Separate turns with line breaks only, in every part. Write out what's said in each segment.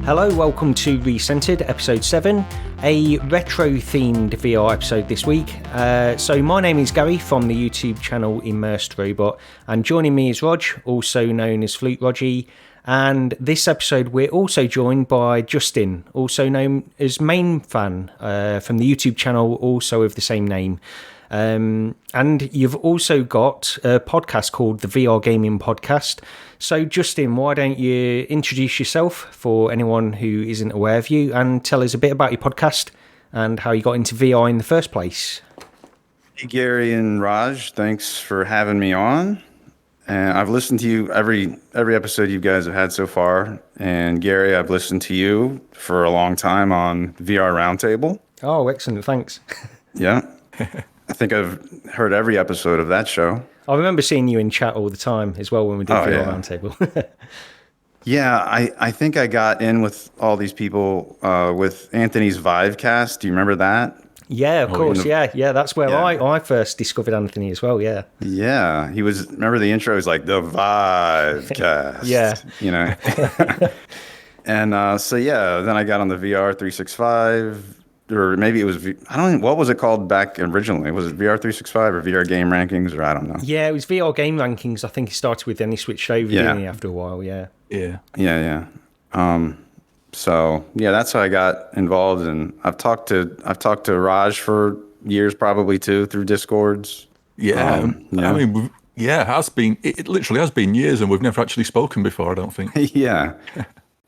Hello, welcome to Recentered, episode 7, a retro-themed VR episode this week. So my name is Gary from the YouTube channel Immersed Robot, and joining me is Rog, also known as Flute Rogie. And this episode we're also joined by Justin, also known as Mame-Fan, from the YouTube channel also of the same name. And you've also got a podcast called the VR Gaming Podcast. So Justin, why don't you introduce yourself for anyone who isn't aware of you and tell us a bit about your podcast and how you got into VR in the first place.
Hey Gary and Raj, thanks for having me on. And I've listened to you every episode you guys have had so far. And Gary, I've listened to you for a long time on VR Roundtable.
Oh, excellent, thanks.
Yeah. I think I've heard every episode of that show.
I remember seeing you in chat all the time as well when we did VR Roundtable.
Yeah, I think I got in with all these people with Anthony's Vivecast. Do you remember that?
Yeah, of course. Yeah. That's where I first discovered Anthony as well. Yeah.
Yeah, he was. Remember the intro? He was like the Vivecast.
Yeah.
You know. And so then I got on the VR 365. Or maybe it was, I don't know, what was it called back originally? Was it VR 365 or VR Game Rankings, or I don't know?
Yeah, it was VR Game Rankings. I think he started with, then he switched over, didn't he, after a while, yeah.
So, that's how I got involved, and I've talked to Raj for years, probably too, through Discords.
Yeah, I mean, it literally has been years, and we've never actually spoken before, I don't think.
Yeah.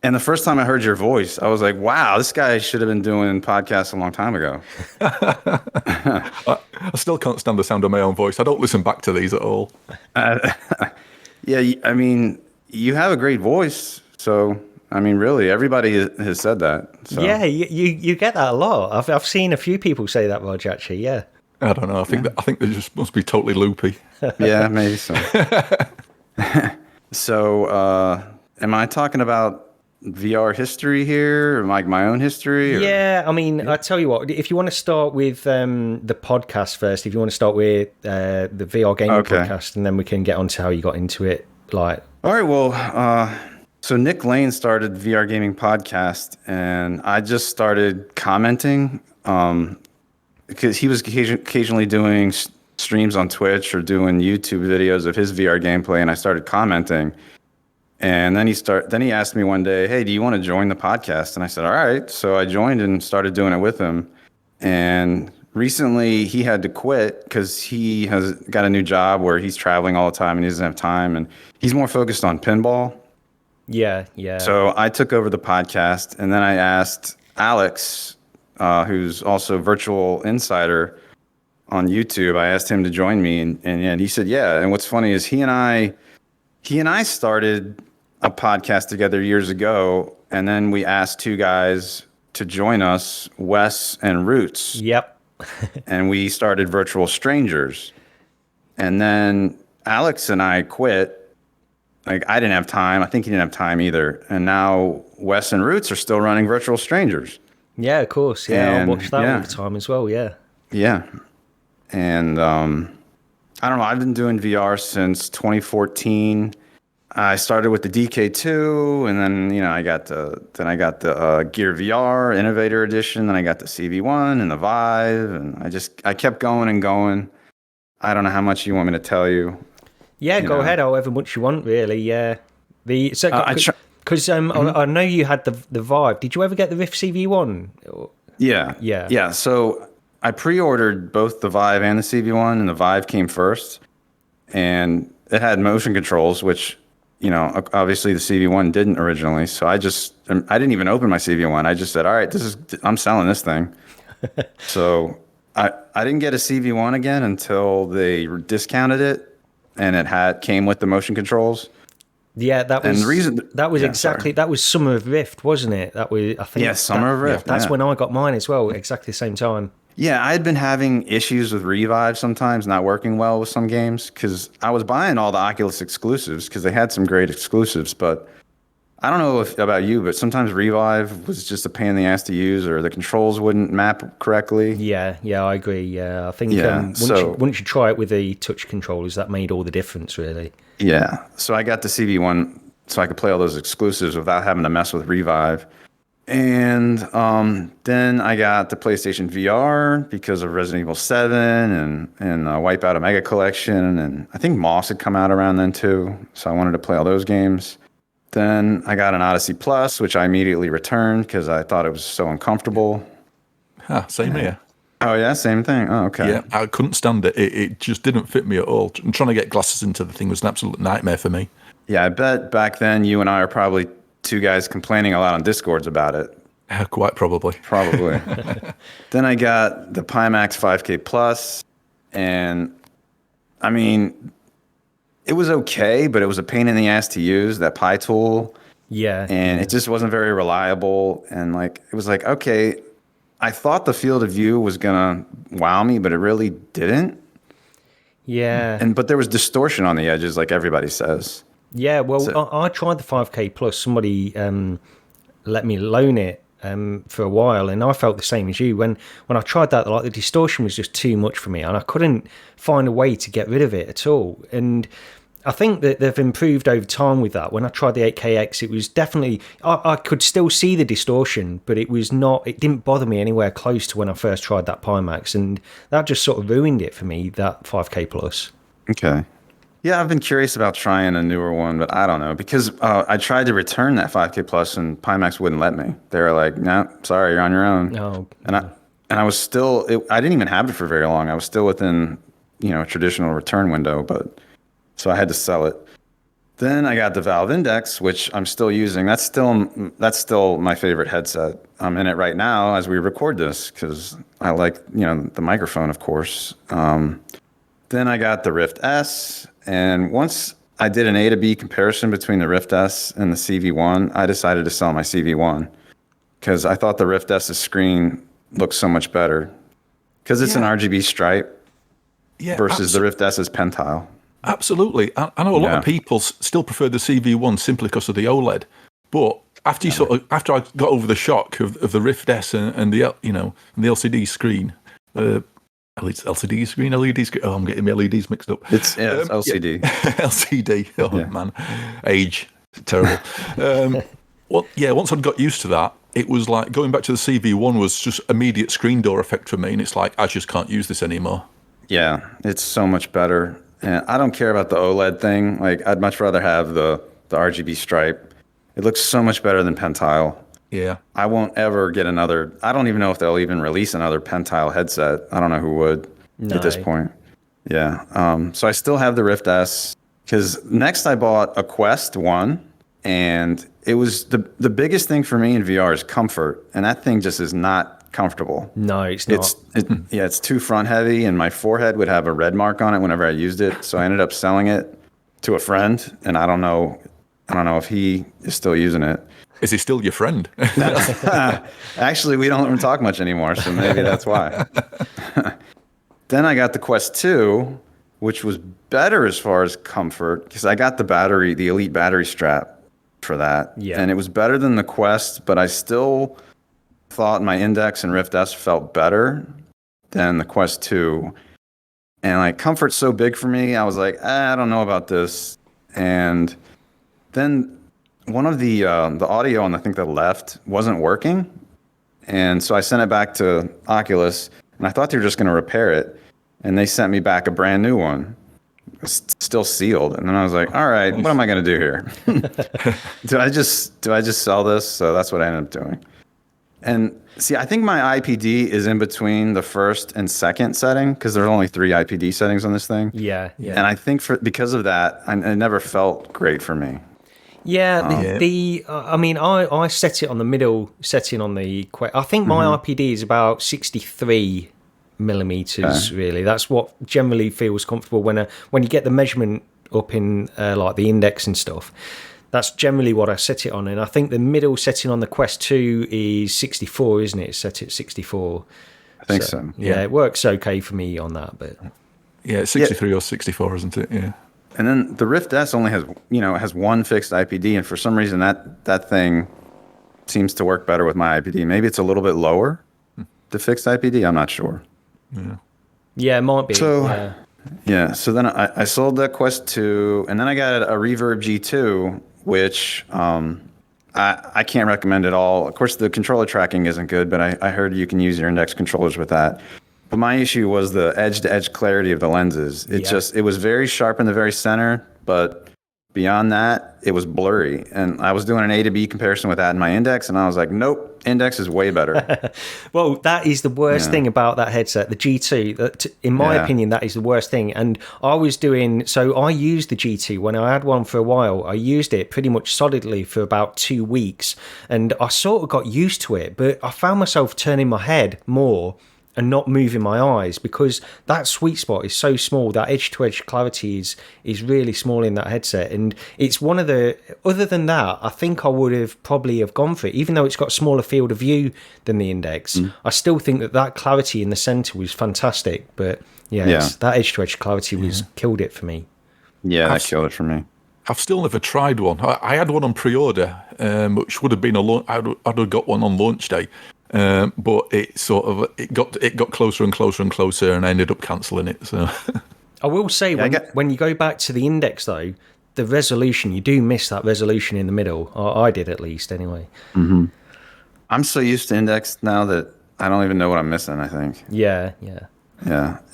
And the first time I heard your voice, I was like, wow, this guy should have been doing podcasts a long time ago.
I still can't stand the sound of my own voice. I don't listen back to these at all.
Yeah, I mean, you have a great voice. So, I mean, really, everybody has said that. So.
Yeah, you get that a lot. I've seen a few people say that, Rog, actually, yeah.
I don't know. I think they just must be totally loopy.
Yeah, maybe so. So, am I talking about VR history here, or like my own history? Or?
Yeah, I mean, I tell you what, if you want to start with the podcast first, if you want to start with the VR Gaming Podcast, and then we can get on to how you got into it. All
right, well, so Nick Lane started VR Gaming Podcast, and I just started commenting because he was occasionally doing streams on Twitch or doing YouTube videos of his VR gameplay, and I started commenting. And then he asked me one day, hey, do you want to join the podcast? And I said, all right. So I joined and started doing it with him. And recently he had to quit because he has got a new job where he's traveling all the time and he doesn't have time. And he's more focused on pinball.
Yeah.
So I took over the podcast, and then I asked Alex, who's also Virtual Insider on YouTube. I asked him to join me, and he said, yeah. And what's funny is he and I started a podcast together years ago, and then we asked two guys to join us, Wes and Roots.
Yep.
And we started Virtual Strangers. And then Alex and I quit. Like, I didn't have time. I think he didn't have time either. And now Wes and Roots are still running Virtual Strangers.
Yeah, of course. Yeah, I watch that all the time as well, yeah. Yeah.
And I don't know, I've been doing VR since 2014. I started with the DK2, and then I got the Gear VR Innovator Edition, then I got the CV1 and the Vive, and I kept going and going. I don't know how much you want me to tell you.
Yeah, go ahead, however much you want, really. Yeah, because I know you had the Vive. Did you ever get the Rift CV1?
Yeah. So I pre-ordered both the Vive and the CV1, and the Vive came first, and it had motion controls, which obviously the CV1 didn't originally. So I didn't even open my CV1. I just said, all right, I'm selling this thing. So I didn't get a CV1 again until they discounted it, and it came with the motion controls.
Yeah, that was Summer of Rift, wasn't it? That was, I think.
Yeah, Summer of Rift.
That's when I got mine as well, exactly the same time.
Yeah, I had been having issues with Revive sometimes, not working well with some games, because I was buying all the Oculus exclusives because they had some great exclusives, but I don't know about you, but sometimes Revive was just a pain in the ass to use, or the controls wouldn't map correctly.
Yeah, I agree. Yeah, I think once you try it with the touch controllers, that made all the difference, really.
Yeah, so I got the CV1 so I could play all those exclusives without having to mess with Revive. And then I got the PlayStation VR because of Resident Evil 7 and Wipeout a Mega Collection. And I think Moss had come out around then too. So I wanted to play all those games. Then I got an Odyssey Plus, which I immediately returned because I thought it was so uncomfortable.
Same here.
Oh, yeah, same thing. Oh, okay.
Yeah, I couldn't stand it. It just didn't fit me at all. And trying to get glasses into the thing was an absolute nightmare for me.
Yeah, I bet back then you and I are probably two guys complaining a lot on Discords about it.
Quite probably.
Probably. Then I got the Pimax 5K Plus, and I mean, it was okay, but it was a pain in the ass to use, that Pi tool.
Yeah.
And it just wasn't very reliable. And like, it was like, okay, I thought the field of view was going to wow me, but it really didn't.
Yeah.
But there was distortion on the edges, like everybody says.
Yeah, well, I tried the 5K Plus. Somebody let me loan it for a while, and I felt the same as you. When I tried that, like the distortion was just too much for me, and I couldn't find a way to get rid of it at all. And I think that they've improved over time with that. When I tried the 8KX, it was definitely I could still see the distortion, but it didn't bother me anywhere close to when I first tried that Pimax, and that just sort of ruined it for me, that 5K Plus.
Okay. Yeah, I've been curious about trying a newer one, but I don't know, because I tried to return that 5K Plus and Pimax wouldn't let me. They were like, "No, sorry, you're on your own."
Oh,
and I was still, I didn't even have it for very long. I was still within, a traditional return window, so I had to sell it. Then I got the Valve Index, which I'm still using. That's still my favorite headset. I'm in it right now as we record this because I like, the microphone, of course. Then I got the Rift S. And once I did an A to B comparison between the Rift S and the CV1, I decided to sell my CV1 because I thought the Rift S's screen looked so much better because it's an RGB stripe versus the Rift S's pen tile.
Absolutely. I know a lot of people still prefer the CV1 simply because of the OLED, but after after I got over the shock of the Rift S and the and the LCD screen. LCD screen, LED screen. Oh, I'm getting my LEDs mixed up.
It's LCD.
Yeah. LCD. Oh, man. Age. Terrible. Once I'd got used to that, it was like going back to the CV1 was just immediate screen door effect for me. And it's like, I just can't use this anymore.
Yeah, it's so much better. And I don't care about the OLED thing. Like, I'd much rather have the RGB stripe. It looks so much better than pen tile.
Yeah.
I won't ever get another. I don't even know if they'll even release another pen tile headset. I don't know who would at this point. Yeah. So I still have the Rift S because next I bought a Quest 1, and it was the biggest thing for me in VR is comfort, and that thing just is not comfortable.
No, it's not.
It's too front heavy, and my forehead would have a red mark on it whenever I used it. So I ended up selling it to a friend, and I don't know if he is still using it.
Is he still your friend?
Actually, we don't even talk much anymore, so maybe that's why. Then I got the Quest 2, which was better as far as comfort, because I got the Elite battery strap for that. Yeah. And it was better than the Quest, but I still thought my Index and Rift S felt better than the Quest 2. And like comfort's so big for me, I was like, I don't know about this. And then one of the audio on, I think, the left wasn't working. And so I sent it back to Oculus, and I thought they were just going to repair it. And they sent me back a brand new one, still sealed. And then I was like, all right, what am I going to do here? Do I just sell this? So that's what I ended up doing. And see, I think my IPD is in between the first and second setting because there's only 3 IPD settings on this thing.
Yeah.
And I think because of that, it never felt great for me.
Yeah, I set it on the middle setting on the Quake. I think my IPD is about 63 millimeters. Really, that's what generally feels comfortable when you get the measurement up in like the Index and stuff. That's generally what I set it on, and I think the middle setting on the Quest 2 is 64, isn't it? It's set at 64.
I think so.
Yeah, it works okay for me on that, but
yeah, 63 or 64, isn't it? Yeah.
And then the Rift S only has one fixed IPD, and for some reason that thing seems to work better with my IPD. Maybe it's a little bit lower, the fixed IPD. I'm not sure.
Yeah, it might be.
So so then I sold that Quest 2, and then I got a Reverb G2, which I can't recommend it all. Of course, the controller tracking isn't good, but I heard you can use your index controllers with that. But my issue was the edge-to-edge clarity of the lenses. It was very sharp in the very center, but beyond that, it was blurry. And I was doing an A to B comparison with that in my index, and I was like, nope, index is way better.
Well, that is the worst thing about that headset, the G2. In my opinion, that is the worst thing. And I used the G2 when I had one for a while. I used it pretty much solidly for about 2 weeks, and I sort of got used to it, but I found myself turning my head more and not moving my eyes because that sweet spot is so small. That edge-to-edge clarity is really small in that headset, and it's one of the. Other than that, I think I would have probably have gone for it, even though it's got a smaller field of view than the Index. I still think that clarity in the center was fantastic, but that edge-to-edge clarity killed it for me.
Yeah, that killed it for me.
I've still never tried one. I had one on pre-order, which would have been I'd have got one on launch day. But it got closer and closer and closer, and I ended up cancelling it. So
I will say when you go back to the Index though, the resolution, you do miss that resolution in the middle. I did, at least, anyway.
Mm-hmm. I'm so used to Index now that I don't even know what I'm missing. I think.
Yeah.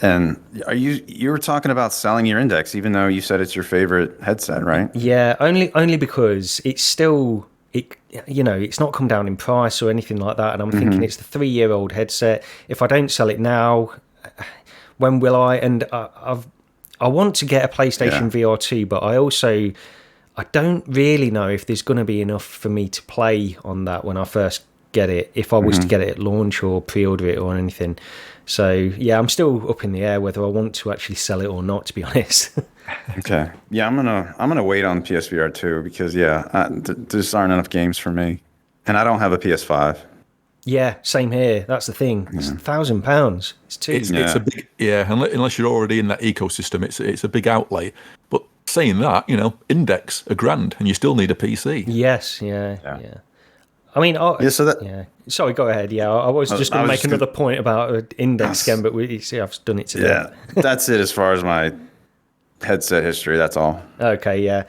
And you were talking about selling your Index, even though you said it's your favorite headset, right?
Yeah, only because it's still. It's not come down in price or anything like that, and I'm thinking it's the 3-year-old headset. If I don't sell it now, when will I? And I want to get a PlayStation VR 2, but I don't really know if there's going to be enough for me to play on that when I first get it, if I was to get it at launch or pre-order it or anything. So yeah, I'm still up in the air whether I want to actually sell it or not, to be honest.
Okay. Yeah, I'm gonna wait on PSVR 2 because there just aren't enough games for me, and I don't have a PS5.
Yeah, same here. That's the thing. It's £1,000. It's too.
It's a big unless you're already in that ecosystem, it's a big outlay. But saying that, Index $1,000, and you still need a PC.
Yes. Yeah. I mean, Sorry, go ahead. Yeah, I was just going to make another point about Index again, but I've done it today.
Yeah, that's it as far as my headset history. That's all.
Okay, yeah.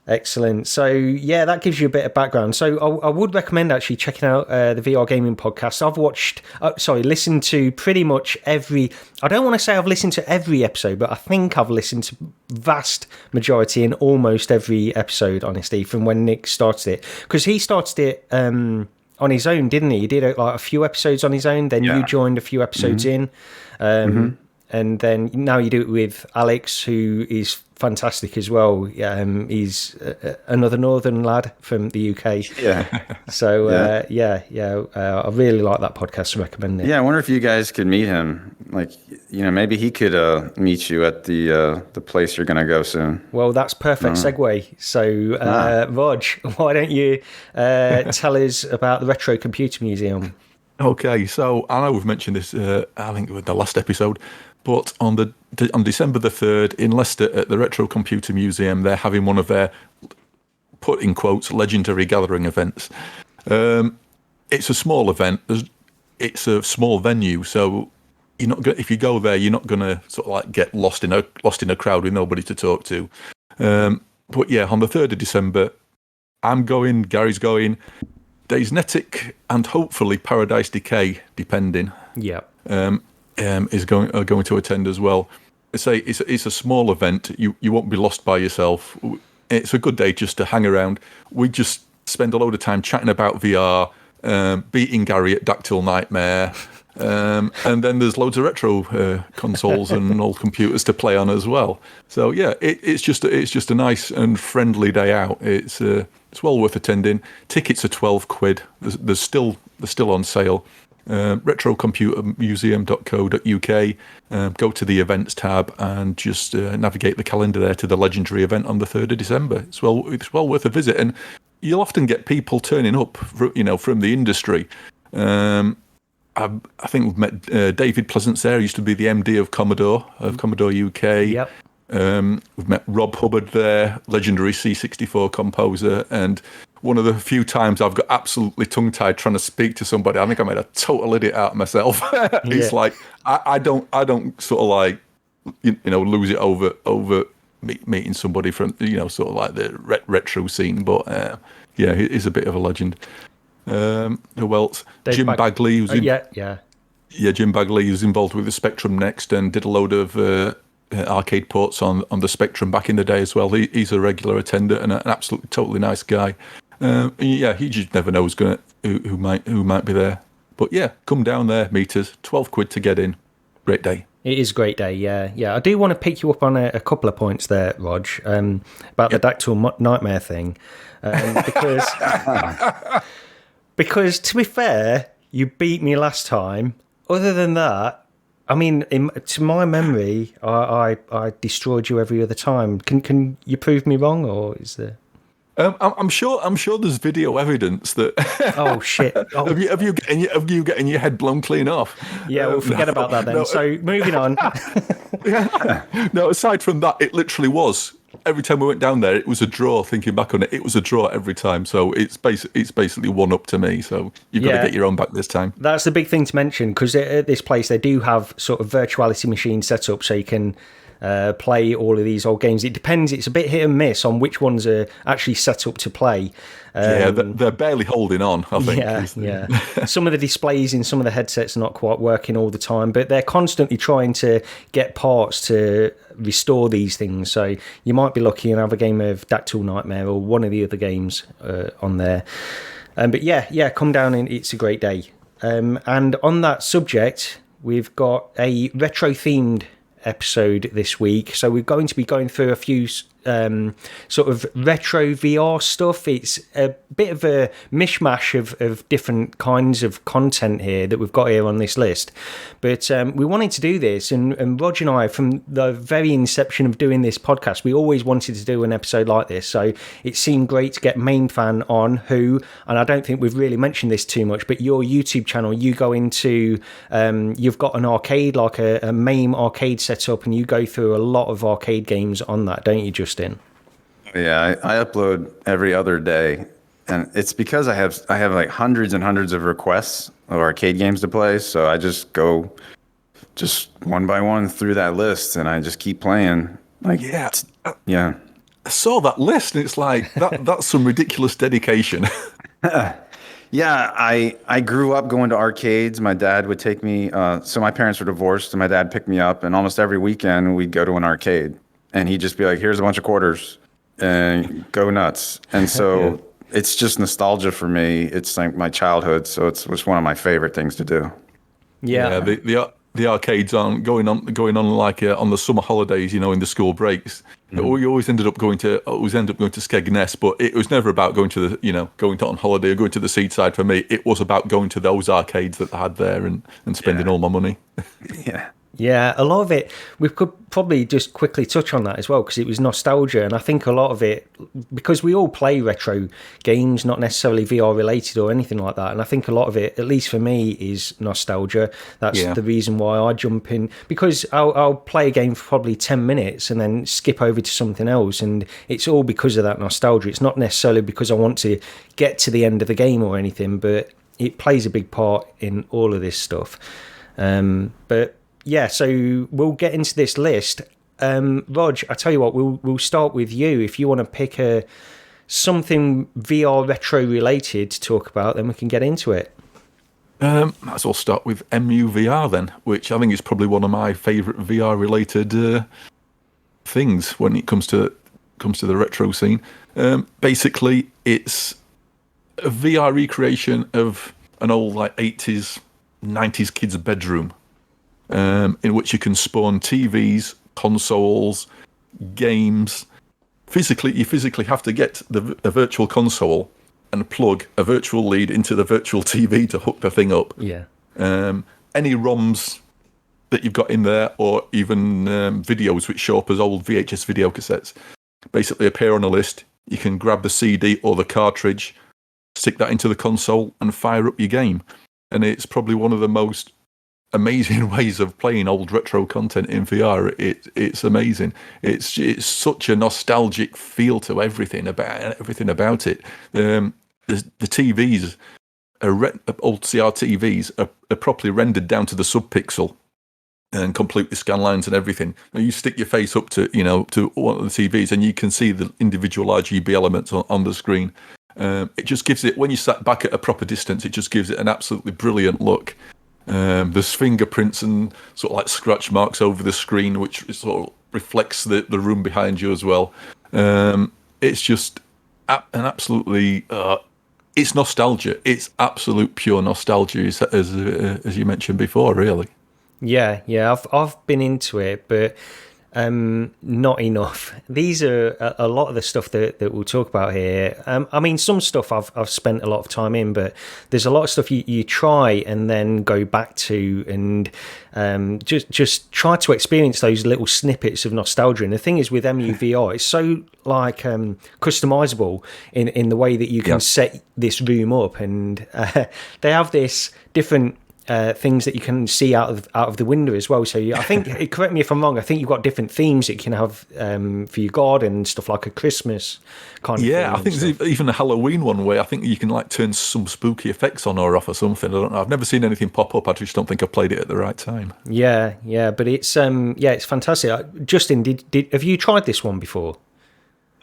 Excellent. So, yeah, that gives you a bit of background. So, I would recommend actually checking out the VR Gaming podcast. I've listened to pretty much every... I don't want to say I've listened to every episode, but I think I've listened to vast majority in almost every episode, honestly, from when Nick started it. Because he started it on his own, didn't he? He did a few episodes on his own, then you joined a few episodes in. And then now you do it with Alex, who is fantastic as well. He's another northern lad from the UK. Yeah. So I really like that podcast. I recommend it.
Yeah, I wonder if you guys could meet him. Like, maybe he could meet you at the place you're going to go soon.
Well, that's perfect segue. So, Rog, why don't you tell us about the Retro Computer Museum?
Okay, so I know we've mentioned this, I think with the last episode, but on December the 3rd in Leicester at the Retro Computer Museum, they're having one of their, put in quotes, legendary gathering events. It's a small event. It's a small venue, so if you go there, you're not going to sort of like get lost in a crowd with nobody to talk to. But yeah, on the 3rd of December, I'm going, Gary's going. Daysnetic and hopefully Paradise Decay, depending.
Yeah.
Is going to attend as well. It's a small event. You won't be lost by yourself. It's a good day just to hang around. We just spend a load of time chatting about VR, beating Gary at Dactyl Nightmare, and then there's loads of retro consoles and old computers to play on as well. So yeah, it's just a nice and friendly day out. It's well worth attending. Tickets are £12. They're still on sale. retrocomputermuseum.co.uk. Go to the events tab and just navigate the calendar there to the legendary event on the 3rd of December. It's well worth a visit, and you'll often get people turning up, from the industry. I think we've met David Pleasant-Sayre, used to be the MD of Commodore UK.
Yep.
We've met Rob Hubbard there, legendary C64 composer, and one of the few times I've got absolutely tongue-tied trying to speak to somebody. I think I made a total idiot out of myself. It's like I don't sort of like lose it over meeting somebody from sort of like the retro scene. But Yeah, he's a bit of a legend. Who else? Jim Bagley. Jim Bagley was involved with the Spectrum Next and did a load of arcade ports on the Spectrum back in the day as well. He's a regular attender and an absolutely totally nice guy. He just never knows who might be there. But yeah, come down there, meet us. £12 to get in. Great day.
It is a great day, yeah. I do want to pick you up on a couple of points there, Rog, about the Dactyl Nightmare thing. Because to be fair, you beat me last time. Other than that, I mean, to my memory, I destroyed you every other time. Can you prove me wrong, or is there?
I'm sure there's video evidence that.
Oh shit! Oh.
Have you getting your head blown clean off?
Yeah, we'll forget about that then. So moving on.
No, aside from that, it literally was. Every time we went down there, it was a draw. Thinking back on it, it was a draw every time. So it's basically one up to me. So you've got to get your own back this time.
That's the big thing to mention, because at this place they do have sort of virtuality machines set up, so you can play all of these old games. It depends. It's a bit hit and miss on which ones are actually set up to play.
They're barely holding on, I think.
Yeah. Some of the displays in some of the headsets are not quite working all the time, but they're constantly trying to get parts to restore these things. So you might be lucky and have a game of Dactyl Nightmare or one of the other games on there. But yeah, come down and it's a great day. And on that subject, we've got a retro-themed episode this week, so we're going to be going through a few sort of retro VR stuff. It's a bit of a mishmash of different kinds of content here that we've got here on this list, but we wanted to do this, and Rog and I, from the very inception of doing this podcast, we always wanted to do an episode like this, so it seemed great to get Mame-Fan on, who, and I don't think we've really mentioned this too much, but your YouTube channel, you go into you've got an arcade, like a Mame arcade set up, and you go through a lot of arcade games on that, don't you, Justin?
Yeah, I upload every other day, and it's because I have like hundreds and hundreds of requests of arcade games to play, so I just go one by one through that list, and I just keep playing. Like,
yeah.
I
saw that list, and it's like that's some ridiculous dedication.
Yeah, I grew up going to arcades. My dad would take me. So my parents were divorced, and my dad picked me up, and almost every weekend we'd go to an arcade, and he'd just be like, "Here's a bunch of quarters, and go nuts." And so it's just nostalgia for me. It's like my childhood, so it was one of my favorite things to do.
Yeah,
the arcades aren't going on like on the summer holidays, in the school breaks. We always ended up going to Skegness, but it was never about going to going on holiday or going to the seaside. For me, it was about going to those arcades that they had there and spending all my money.
Yeah, a lot of it, we could probably just quickly touch on that as well, because it was nostalgia, and I think a lot of it, because we all play retro games, not necessarily VR related or anything like that, and I think a lot of it, at least for me, is nostalgia. That's the reason why I jump in, because I'll play a game for probably 10 minutes and then skip over to something else, and it's all because of that nostalgia. It's not necessarily because I want to get to the end of the game or anything, but it plays a big part in all of this stuff. But yeah, so we'll get into this list. Rog, I tell you what, we'll start with you. If you want to pick something VR retro related to talk about, then we can get into it.
Might as well start with EmuVR then, which I think is probably one of my favourite VR related things when it comes to the retro scene. Basically, it's a VR recreation of an old like 80s, 90s kid's bedroom. In which you can spawn TVs, consoles, games. You physically have to get a virtual console and plug a virtual lead into the virtual TV to hook the thing up.
Yeah.
Any ROMs that you've got in there, or even videos which show up as old VHS video cassettes, basically appear on a list. You can grab the CD or the cartridge, stick that into the console, and fire up your game. And it's probably one of the most amazing ways of playing old retro content in VR. It's amazing. It's such a nostalgic feel to everything about it. The TVs, old CR TVs, are properly rendered down to the subpixel and completely scan lines and everything. You stick your face up to one of the TVs and you can see the individual RGB elements on the screen. It just gives it, when you sat back at a proper distance, it just gives it an absolutely brilliant look. There's fingerprints and sort of like scratch marks over the screen, which sort of reflects the room behind you as well. It's just an absolutely, it's nostalgia. It's absolute pure nostalgia, as you mentioned before, really.
Yeah, I've been into it, but not enough. These are a lot of the stuff that we'll talk about here. I mean, some stuff I've spent a lot of time in, but there's a lot of stuff you try and then go back to, and just try to experience those little snippets of nostalgia. And the thing is, with EmuVR, it's so like customizable in the way that you can set this room up, and they have this different things that you can see out of the window as well. So I think, correct me if I'm wrong, I think you've got different themes that you can have for your garden and stuff, like a Christmas kind of thing.
Yeah, I think there's even a Halloween one where I think you can like turn some spooky effects on or off or something. I don't know. I've never seen anything pop up. I just don't think I played it at the right time.
Yeah, but it's it's fantastic. Justin, have you tried this one before?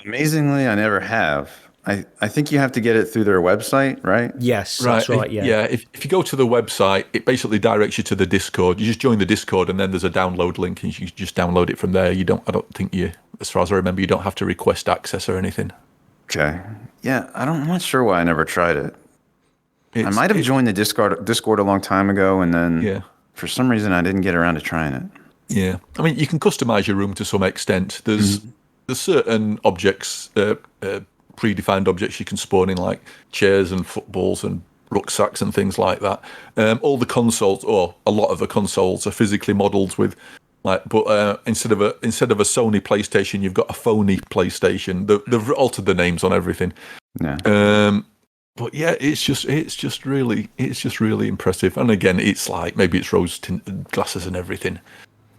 Amazingly, I never have. I think you have to get it through their website, right?
Yes, that's right. Yeah.
Yeah. If you go to the website, it basically directs you to the Discord. You just join the Discord, and then there's a download link, and you just download it from there. I don't think as far as I remember, you don't have to request access or anything.
Okay. Yeah, I'm not sure why I never tried it. I might have joined the Discord a long time ago, and then for some reason I didn't get around to trying it.
Yeah. I mean, you can customize your room to some extent. There's certain objects. Predefined objects you can spawn in, like chairs and footballs and rucksacks and things like that. All the consoles, or a lot of the consoles, are physically modelled with, like, but instead of a Sony PlayStation, you've got a phony PlayStation. They've altered the names on everything.
Yeah.
But yeah, it's just really impressive. And again, it's like, maybe it's rose tinted glasses and everything.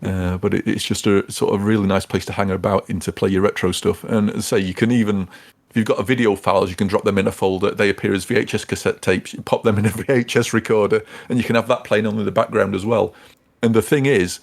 But it's just a sort of really nice place to hang about in to play your retro stuff. And as I say, you can even, if you've got a video files, you can drop them in a folder. They appear as VHS cassette tapes. You pop them in a VHS recorder, and you can have that playing on in the background as well. And the thing is,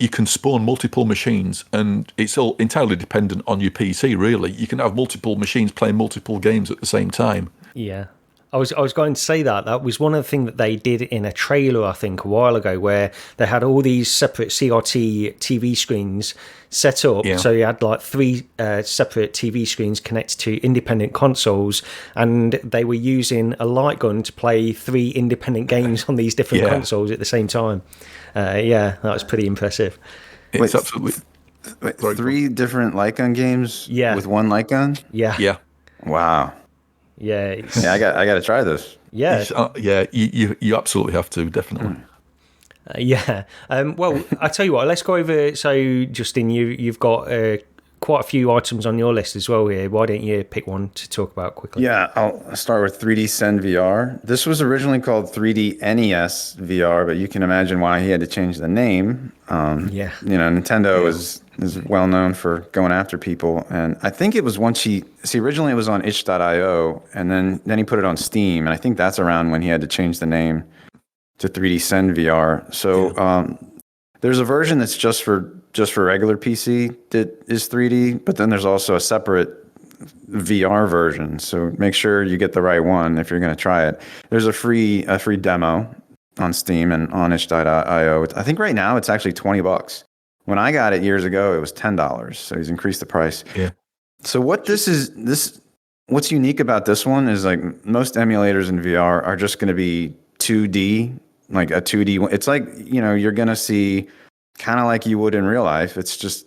you can spawn multiple machines, and it's all entirely dependent on your PC, really. You can have multiple machines playing multiple games at the same time.
Yeah. I was going to say that was one of the things that they did in a trailer, I think, a while ago, where they had all these separate CRT TV screens set up. Yeah. So you had like 3 separate TV screens connected to independent consoles, and they were using a light gun to play 3 independent games on these different consoles at the same time. That was pretty impressive.
It's absolutely...
Wait, 3 different light gun games with one light gun?
Yeah.
Wow.
Yeah,
I got to try this.
Yeah,
you absolutely have to, definitely.
Well, I tell you what, let's go over. So, Justin, you've got quite a few items on your list as well here. Why don't you pick one to talk about quickly?
Yeah, I'll start with 3D Send VR. This was originally called 3D NES VR, but you can imagine why he had to change the name. Nintendo is well known for going after people, and I think it was once originally it was on itch.io, and then he put it on Steam, and I think that's around when he had to change the name to 3D Send VR. So there's a version that's just for regular PC that is 3D, but then there's also a separate VR version. So make sure you get the right one if you're going to try it. There's a free demo on Steam and on itch.io. I think right now it's actually $20. When I got it years ago, it was $10. So he's increased the price.
Yeah.
So what's unique about this one is, like, most emulators in VR are just going to be 2D, like a 2D one. It's like, you're going to see kind of like you would in real life. It's just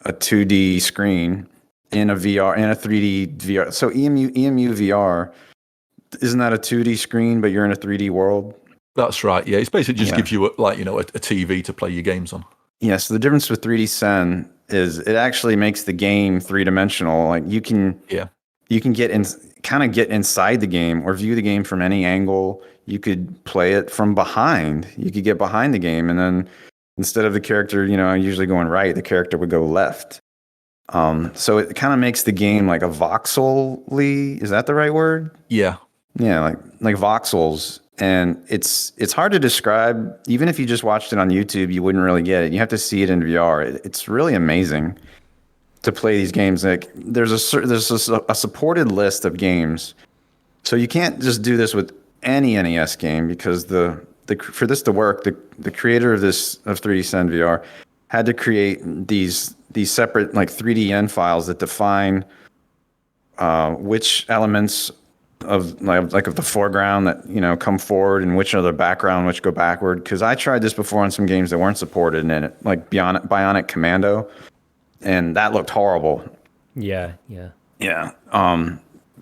a 2D screen in a 3D VR. So EmuVR, isn't that a 2D screen, but you're in a 3D world?
That's right. Yeah, it's basically just gives you a TV to play your games on.
Yeah, so the difference with 3D Send is it actually makes the game 3-dimensional. Like, you can get inside the game or view the game from any angle. You could play it from behind. You could get behind the game, and then instead of the character, usually going right, the character would go left. So it kind of makes the game like a voxel-y. Is that the right word?
Yeah.
Yeah, like voxels. And it's hard to describe. Even if you just watched it on YouTube, you wouldn't really get it. You have to see it in VR. It's really amazing. to play these games. Like there's a supported list of games, so you can't just do this with any NES game because for this to work, the creator of 3D Send VR had to create these separate like 3DN files that define which elements of the foreground that come forward and which are the background which go backward. Because I tried this before on some games that weren't supported, and it like Bionic Commando, and that looked horrible.
Yeah.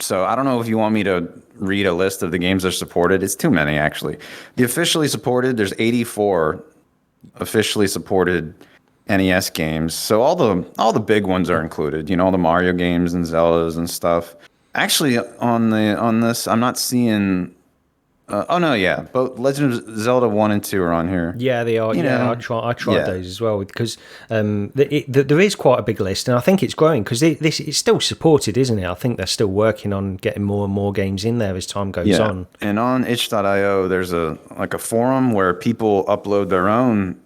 So I don't know if you want me to read a list of the games that are supported. It's too many, actually. The officially supported, there's 84 officially supported NES games. So all the big ones are included. All the Mario games and Zeldas and stuff. Actually, on this, I'm not seeing. Both Legend of Zelda 1 and 2 are on here.
Yeah, they are. I tried those as well because there is quite a big list, and I think it's growing because this it's still supported, isn't it? I think they're still working on getting more and more games in there as time goes on.
And on itch.io, there's a forum where people upload their own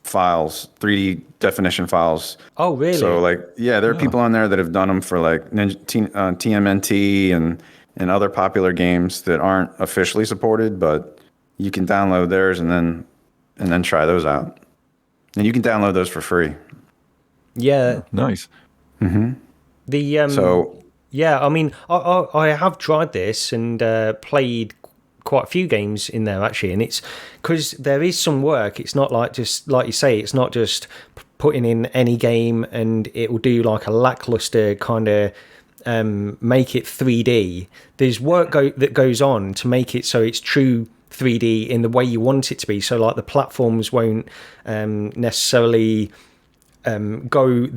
files, 3D definition files.
Oh, really?
So there are people on there that have done them for like TMNT and other popular games that aren't officially supported, but you can download theirs and then try those out. And you can download those for free.
Yeah.
Nice.
Mm-hmm.
I mean, I have tried this and played quite a few games in there actually, and it's because there is some work. It's not like just like you say, it's not just putting in any game and it will do like a lackluster kind of make it 3D. There's work that goes on to make it so it's true 3D in the way you want it to be. So like the platforms won't necessarily go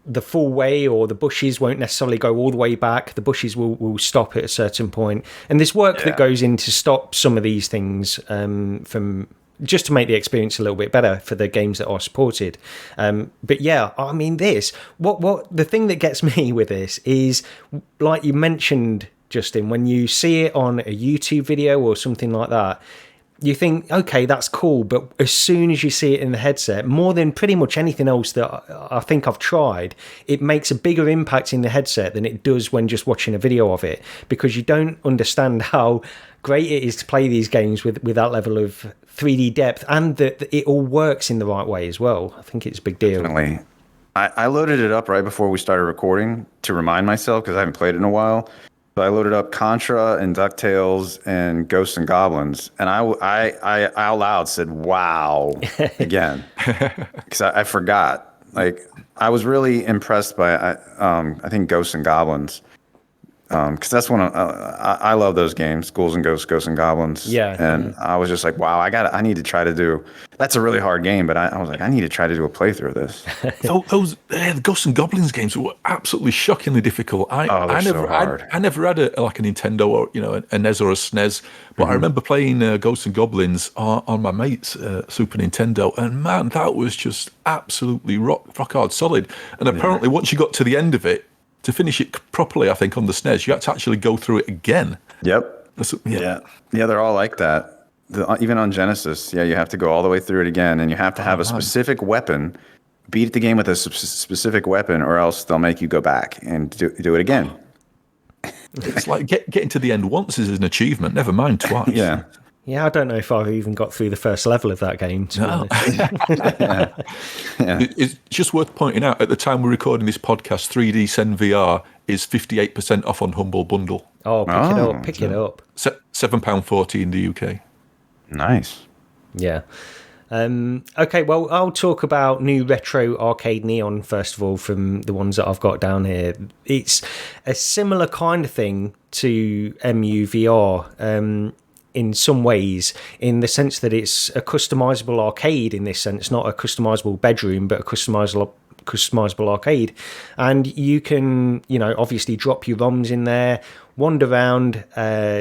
the full way, or the bushes won't necessarily go all the way back. The bushes will stop at a certain point, and there's work that goes in to stop some of these things from just to make the experience a little bit better for the games that are supported. But yeah, I mean, what the thing that gets me with this is, like you mentioned, Justin, when you see it on a YouTube video or something like that, you think, okay, that's cool. But as soon as you see it in the headset, more than pretty much anything else that I think I've tried, it makes a bigger impact in the headset than it does when just watching a video of it, because you don't understand how great it is to play these games with that level of 3D depth, and that it all works in the right way as well. I think it's a big deal.
Definitely. I loaded it up right before we started recording to remind myself, because I haven't played it in a while. So I loaded up Contra and DuckTales and Ghosts and Goblins, and I out loud said, "Wow!" again, because I forgot. Like, I was really impressed by I think Ghosts and Goblins, because that's one I love those games, Ghouls and Ghosts and Goblins.
Yeah,
and I was just like, wow, I need to try to do. That's a really hard game, but I was like, I need to try to do a playthrough of this.
The Ghosts and Goblins games were absolutely shockingly difficult.
So hard.
I never had a Nintendo or a NES or a SNES, but I remember playing Ghosts and Goblins on my mate's Super Nintendo, and man, that was just absolutely rock hard solid. And apparently, once you got to the end of it, to finish it properly, I think on the SNES, you had to actually go through it again.
Yep. Yeah, they're all like that. Even on Genesis, you have to go all the way through it again, and you have to have a specific weapon. Beat the game with a specific weapon, or else they'll make you go back and do it again.
It's like getting to the end once is an achievement, never mind twice.
Yeah, I don't know if I've even got through the first level of that game, to be honest.
It's just worth pointing out, at the time we're recording this podcast, 3D Send VR is 58% off on Humble Bundle.
Oh, pick it up.
£7.40 in the UK.
Nice.
Yeah. Okay, well, I'll talk about new retro arcade neon first of all, from the ones that I've got down here. It's a similar kind of thing to EmuVR in some ways, in the sense that it's a customizable arcade in this sense, not a customizable bedroom, but a customizable arcade. And you can, obviously drop your ROMs in there, wander around,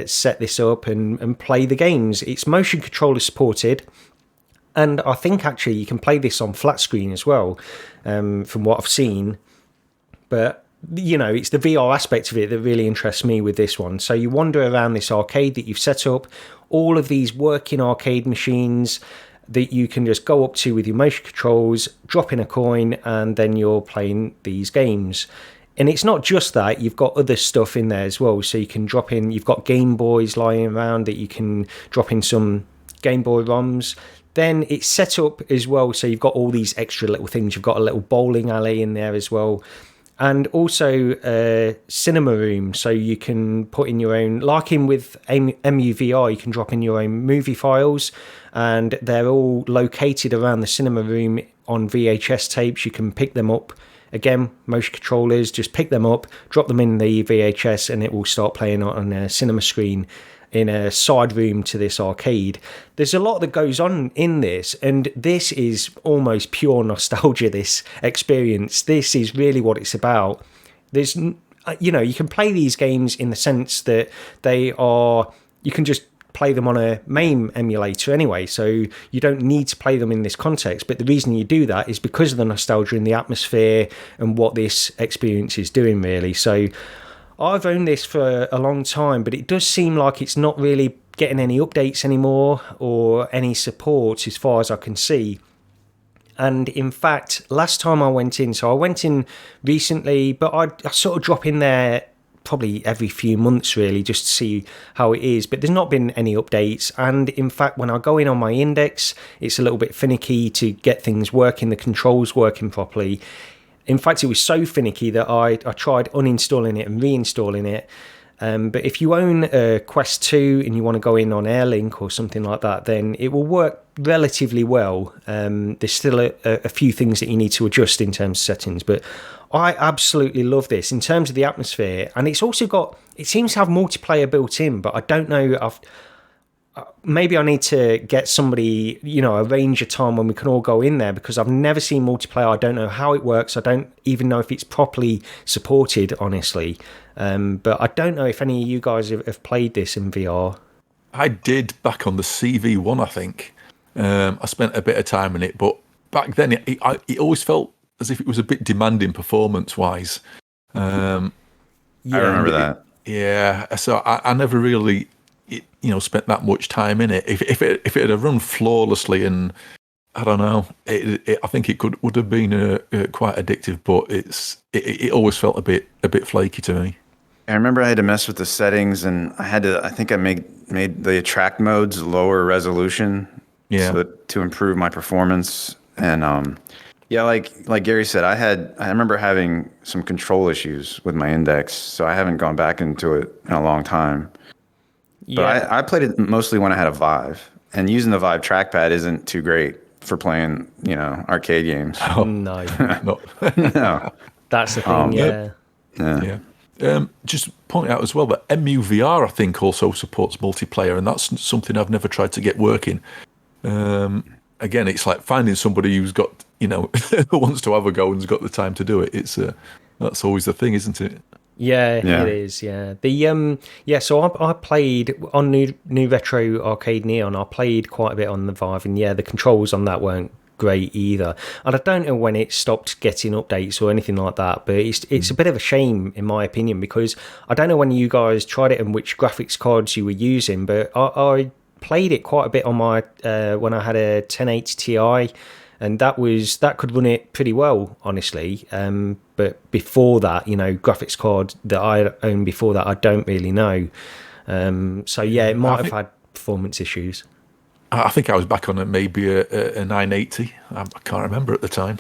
set this up and play the games. It's motion controller supported. And I think actually you can play this on flat screen as well, from what I've seen. But, it's the VR aspect of it that really interests me with this one. So you wander around this arcade that you've set up, all of these working arcade machines. that you can just go up to with your motion controls, drop in a coin, and then you're playing these games. And it's not just that, you've got other stuff in there as well. So you can drop in, you've got Game Boys lying around that you can drop in some Game Boy ROMs. Then it's set up as well, so you've got all these extra little things. You've got a little bowling alley in there as well. And also a cinema room, so you can put in your own, like in with EmuVR, you can drop in your own movie files, and they're all located around the cinema room on VHS tapes. You can pick them up. Again, motion controllers, just pick them up, drop them in the VHS, and it will start playing on a cinema screen in a side room to this arcade. There's a lot that goes on in this, and this is almost pure nostalgia, this experience. This is really what it's about. There's, you know, you can play these games in the sense that they are, you can just play them on a MAME emulator anyway, so you don't need to play them in this context. But the reason you do that is because of the nostalgia and the atmosphere and what this experience is doing, really. So I've owned this for a long time, but it does seem like it's not really getting any updates anymore or any support as far as I can see. And in fact, last time I went in, so I went in recently, but I sort of drop in there probably every few months really, just to see how it is. But there's not been any updates, and in fact when I go in on my index, it's a little bit finicky to get things working, the controls working properly. In fact, it was so finicky that I tried uninstalling it and reinstalling it. But if you own a Quest 2 and you want to go in on Airlink or something like that, then it will work relatively well. There's still a few things that you need to adjust in terms of settings, but I absolutely love this in terms of the atmosphere. And it's also got, it seems to have multiplayer built in, but I don't know, maybe I need to get somebody, you know, arrange a time when we can all go in there, because I've never seen multiplayer. I don't know how it works. I don't even know if it's properly supported, honestly. But I don't know if any of you guys have played this in VR.
I did back on the CV1, I think. I spent a bit of time in it, but back then it always felt as if it was a bit demanding performance-wise.
I remember that.
Yeah, so I never really, spent that much time in it. If it had run flawlessly, and I don't know, I think it would have been quite addictive, but it always felt a bit flaky to me.
I remember I had to mess with the settings, and I think I made the attract modes lower resolution, to improve my performance. And like Gary said, I remember having some control issues with my index, so I haven't gone back into it in a long time. Yeah. But I played it mostly when I had a Vive, and using the Vive trackpad isn't too great for playing, arcade games.
Oh, no.
No.
That's the thing,
Yeah. Just point out as well that EmuVR, I think, also supports multiplayer, and that's something I've never tried to get working. Again, it's like finding somebody who's got, who wants to have a go and's got the time to do it. It's that's always the thing, isn't it?
Yeah, it is. Yeah, So I played on New Retro Arcade Neon. I played quite a bit on the Vive, and the controls on that weren't great either. And I don't know when it stopped getting updates or anything like that, but it's a bit of a shame in my opinion, because I don't know when you guys tried it and which graphics cards you were using, but I played it quite a bit on my when I had a 1080 Ti, and that could run it pretty well, honestly. But before that, graphics card that I owned before that, I don't really know. So it might have had performance issues.
I think I was back on maybe a 980. I can't remember at the time.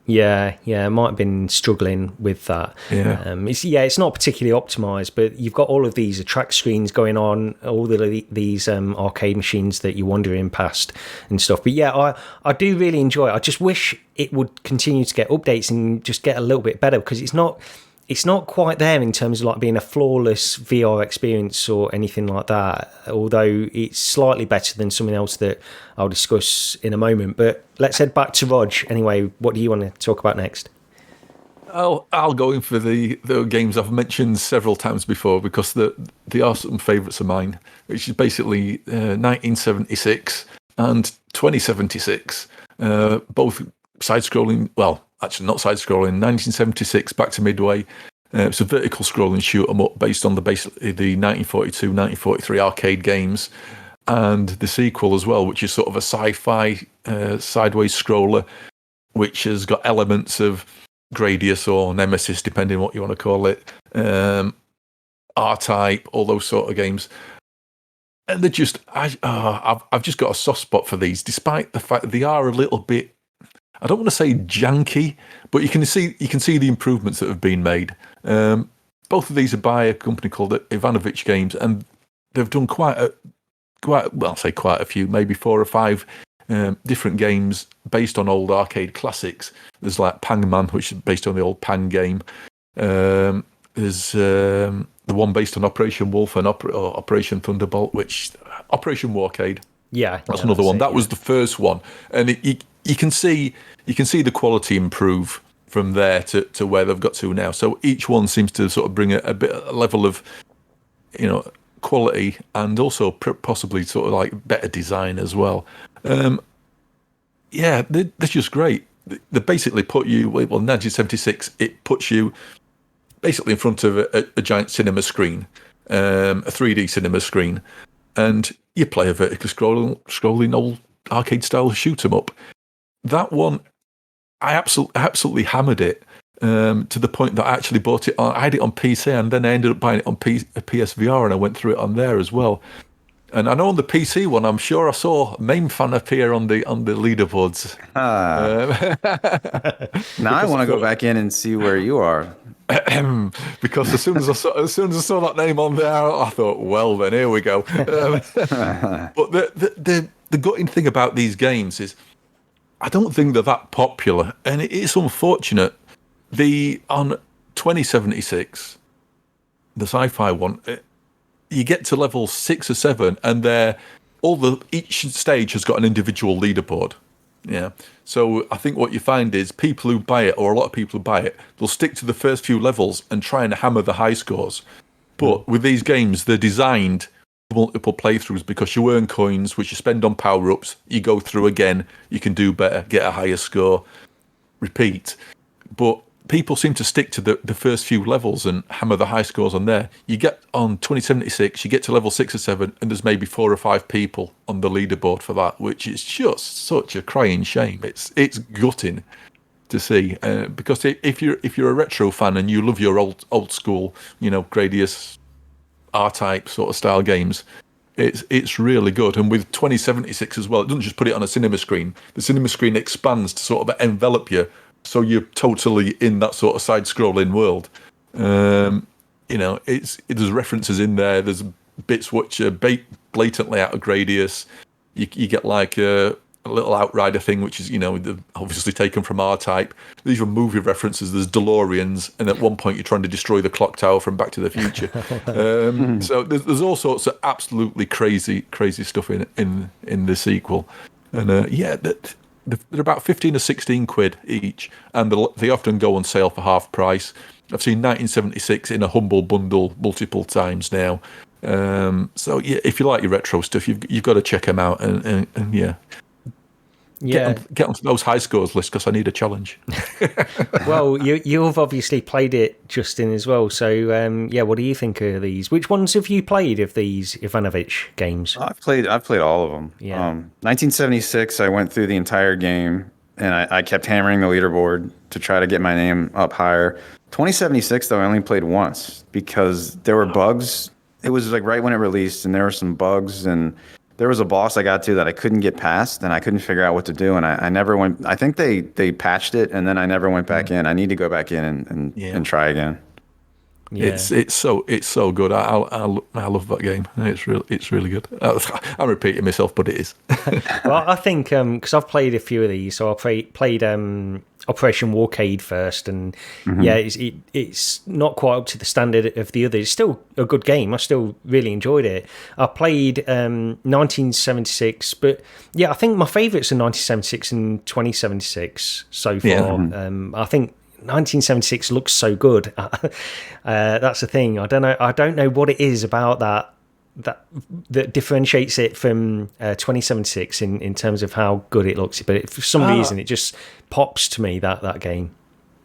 Yeah, I might have been struggling with that.
Yeah.
It's not particularly optimized, but you've got all of these attract screens going on, all these arcade machines that you're wandering past and stuff. But I do really enjoy it. I just wish it would continue to get updates and just get a little bit better, because it's not quite there in terms of like being a flawless VR experience or anything like that, although it's slightly better than something else that I'll discuss in a moment. But let's head back to Rog. Anyway, what do you want to talk about next?
I'll go in for the games I've mentioned several times before, because they are some favourites of mine, which is basically 1976 and 2076, both side-scrolling, well, actually not side-scrolling, 1976 back to Midway. It's a vertical scrolling shoot 'em up based on basically the 1942, 1943 arcade games. and the sequel as well, which is sort of a sci-fi sideways scroller, which has got elements of Gradius or Nemesis, depending on what you want to call it, R-Type, all those sort of games. And they're just, I've just got a soft spot for these, despite the fact that they are a little bit, I don't want to say janky, but you can see the improvements that have been made. Both of these are by a company called Ivanovic Games, and they've done quite a few, maybe 4 or 5 different games based on old arcade classics. There's like Pang-Man, which is based on the old Pang game. There's the one based on Operation Wolf and Operation Thunderbolt, which Operation Warcade.
Yeah,
that's another one. That was the first one, and you can see the quality improve from there to where they've got to now. So each one seems to sort of bring a level of, quality, and also possibly sort of like better design as well. They're just great. They basically put you, 1976, it puts you basically in front of a giant cinema screen, a 3D cinema screen, and you play a vertically scrolling old arcade style shoot 'em up. That one, I absolutely hammered it to the point that I actually bought it on. I had it on PC, and then I ended up buying it on PSVR, and I went through it on there as well. And I know on the PC one, I'm sure I saw Mame-Fan appear on the leaderboards.
Now I want to go back in and see where you are.
Because as soon as I saw that name on there, I thought, well, then here we go. But the gutting thing about these games is, I don't think they're that popular, and it is unfortunate. On 2076, the sci-fi one, you get to level 6 or 7, and each stage has got an individual leaderboard. Yeah. So I think what you find is people who buy it, or a lot of people who buy it, they'll stick to the first few levels and try and hammer the high scores. But with these games, they're designed for multiple playthroughs, because you earn coins, which you spend on power-ups, you go through again, you can do better, get a higher score, repeat. But people seem to stick to the first few levels and hammer the high scores on there. You get on 2076, you get to level 6 or 7, and there's maybe 4 or 5 people on the leaderboard for that, which is just such a crying shame. It's gutting to see, because if you're a retro fan and you love your old school, Gradius R-Type sort of style games, it's really good. And with 2076 as well, it doesn't just put it on a cinema screen. The cinema screen expands to sort of envelop you, so you're totally in that sort of side-scrolling world. There's references in there. There's bits which are blatantly out of Gradius. You get like a little Outrider thing, which is, obviously taken from R-Type. These are movie references. There's DeLoreans, and at one point you're trying to destroy the clock tower from Back to the Future. So there's all sorts of absolutely crazy stuff in the sequel. And they're about 15 or 16 quid each, and they often go on sale for half price. I've seen 1976 in a humble bundle multiple times now. So yeah, if you like your retro stuff, you've got to check them out, and get onto those high scores lists, because I need a challenge.
Well, you've obviously played it, Justin, as well. So what do you think of these? Which ones have you played of these Ivanovic games?
I've played all of them.
Yeah.
1976, I went through the entire game, and I kept hammering the leaderboard to try to get my name up higher. 2076, though, I only played once because there were bugs. It was like right when it released, and there were some bugs, and there was a boss I got to that I couldn't get past, and I couldn't figure out what to do, and I never went. I think they patched it, and then I never went back in. I need to go back in and try again.
Yeah.
It's so good. I love that game. It's really good. I'm repeating myself, but it is.
Well, I think because I've played a few of these, so I played Operation Warcade first, and it's not quite up to the standard of the others. It's still a good game. I still really enjoyed it. I played 1976, but yeah, I think my favourites are 1976 and 2076 so far. Yeah. I think 1976 looks so good. That's the thing. I don't know what it is about that differentiates it from 2076 in terms of how good it looks, but for some reason it just pops to me, that game.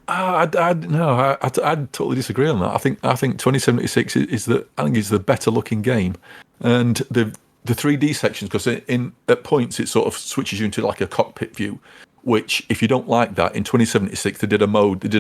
I'd totally disagree on that. I think 2076 is the better looking game, and the 3D sections, because at points it sort of switches you into like a cockpit view, which if you don't like that, in 2076 they did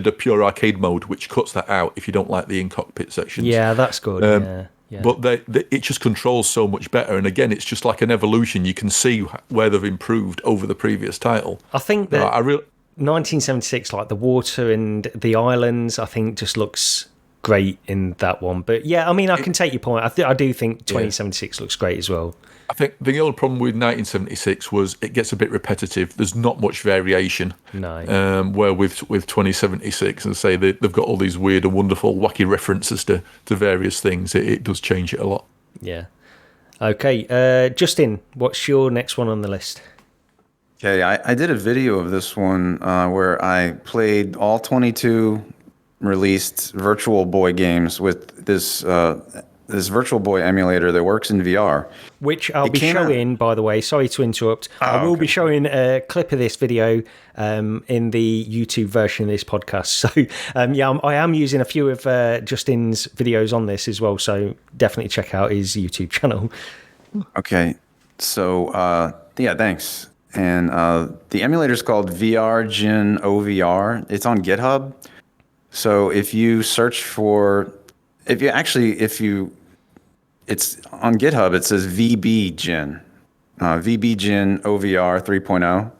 a pure arcade mode which cuts that out if you don't like the in-cockpit sections.
Yeah, that's good. Yeah.
But it just controls so much better, and again, it's just like an evolution. You can see where they've improved over the previous title.
I think that 1976, like the water and the islands, I think just looks great in that one. But yeah, I mean, I can take your point. I do think 2076 looks great as well.
I think the only problem with 1976 was it gets a bit repetitive. There's not much variation.
No.
Where with 2076, and say they've got all these weird and wonderful, wacky references to various things. It does change it a lot.
Yeah. Okay, Justin, what's your next one on the list?
Okay, I did a video of this one where I played all 22 released Virtual Boy games with this Virtual Boy emulator that works in VR.
Which I'll be showing, by the way. Sorry to interrupt. I will be showing a clip of this video in the YouTube version of this podcast. So, I am using a few of Justin's videos on this as well. So definitely check out his YouTube channel.
Okay. So, thanks. And the emulator is called VR-Jin-OVR. It's on GitHub. So if you search for... it's on GitHub, it says VB-Jin, VB-Jin-OVR 3.0.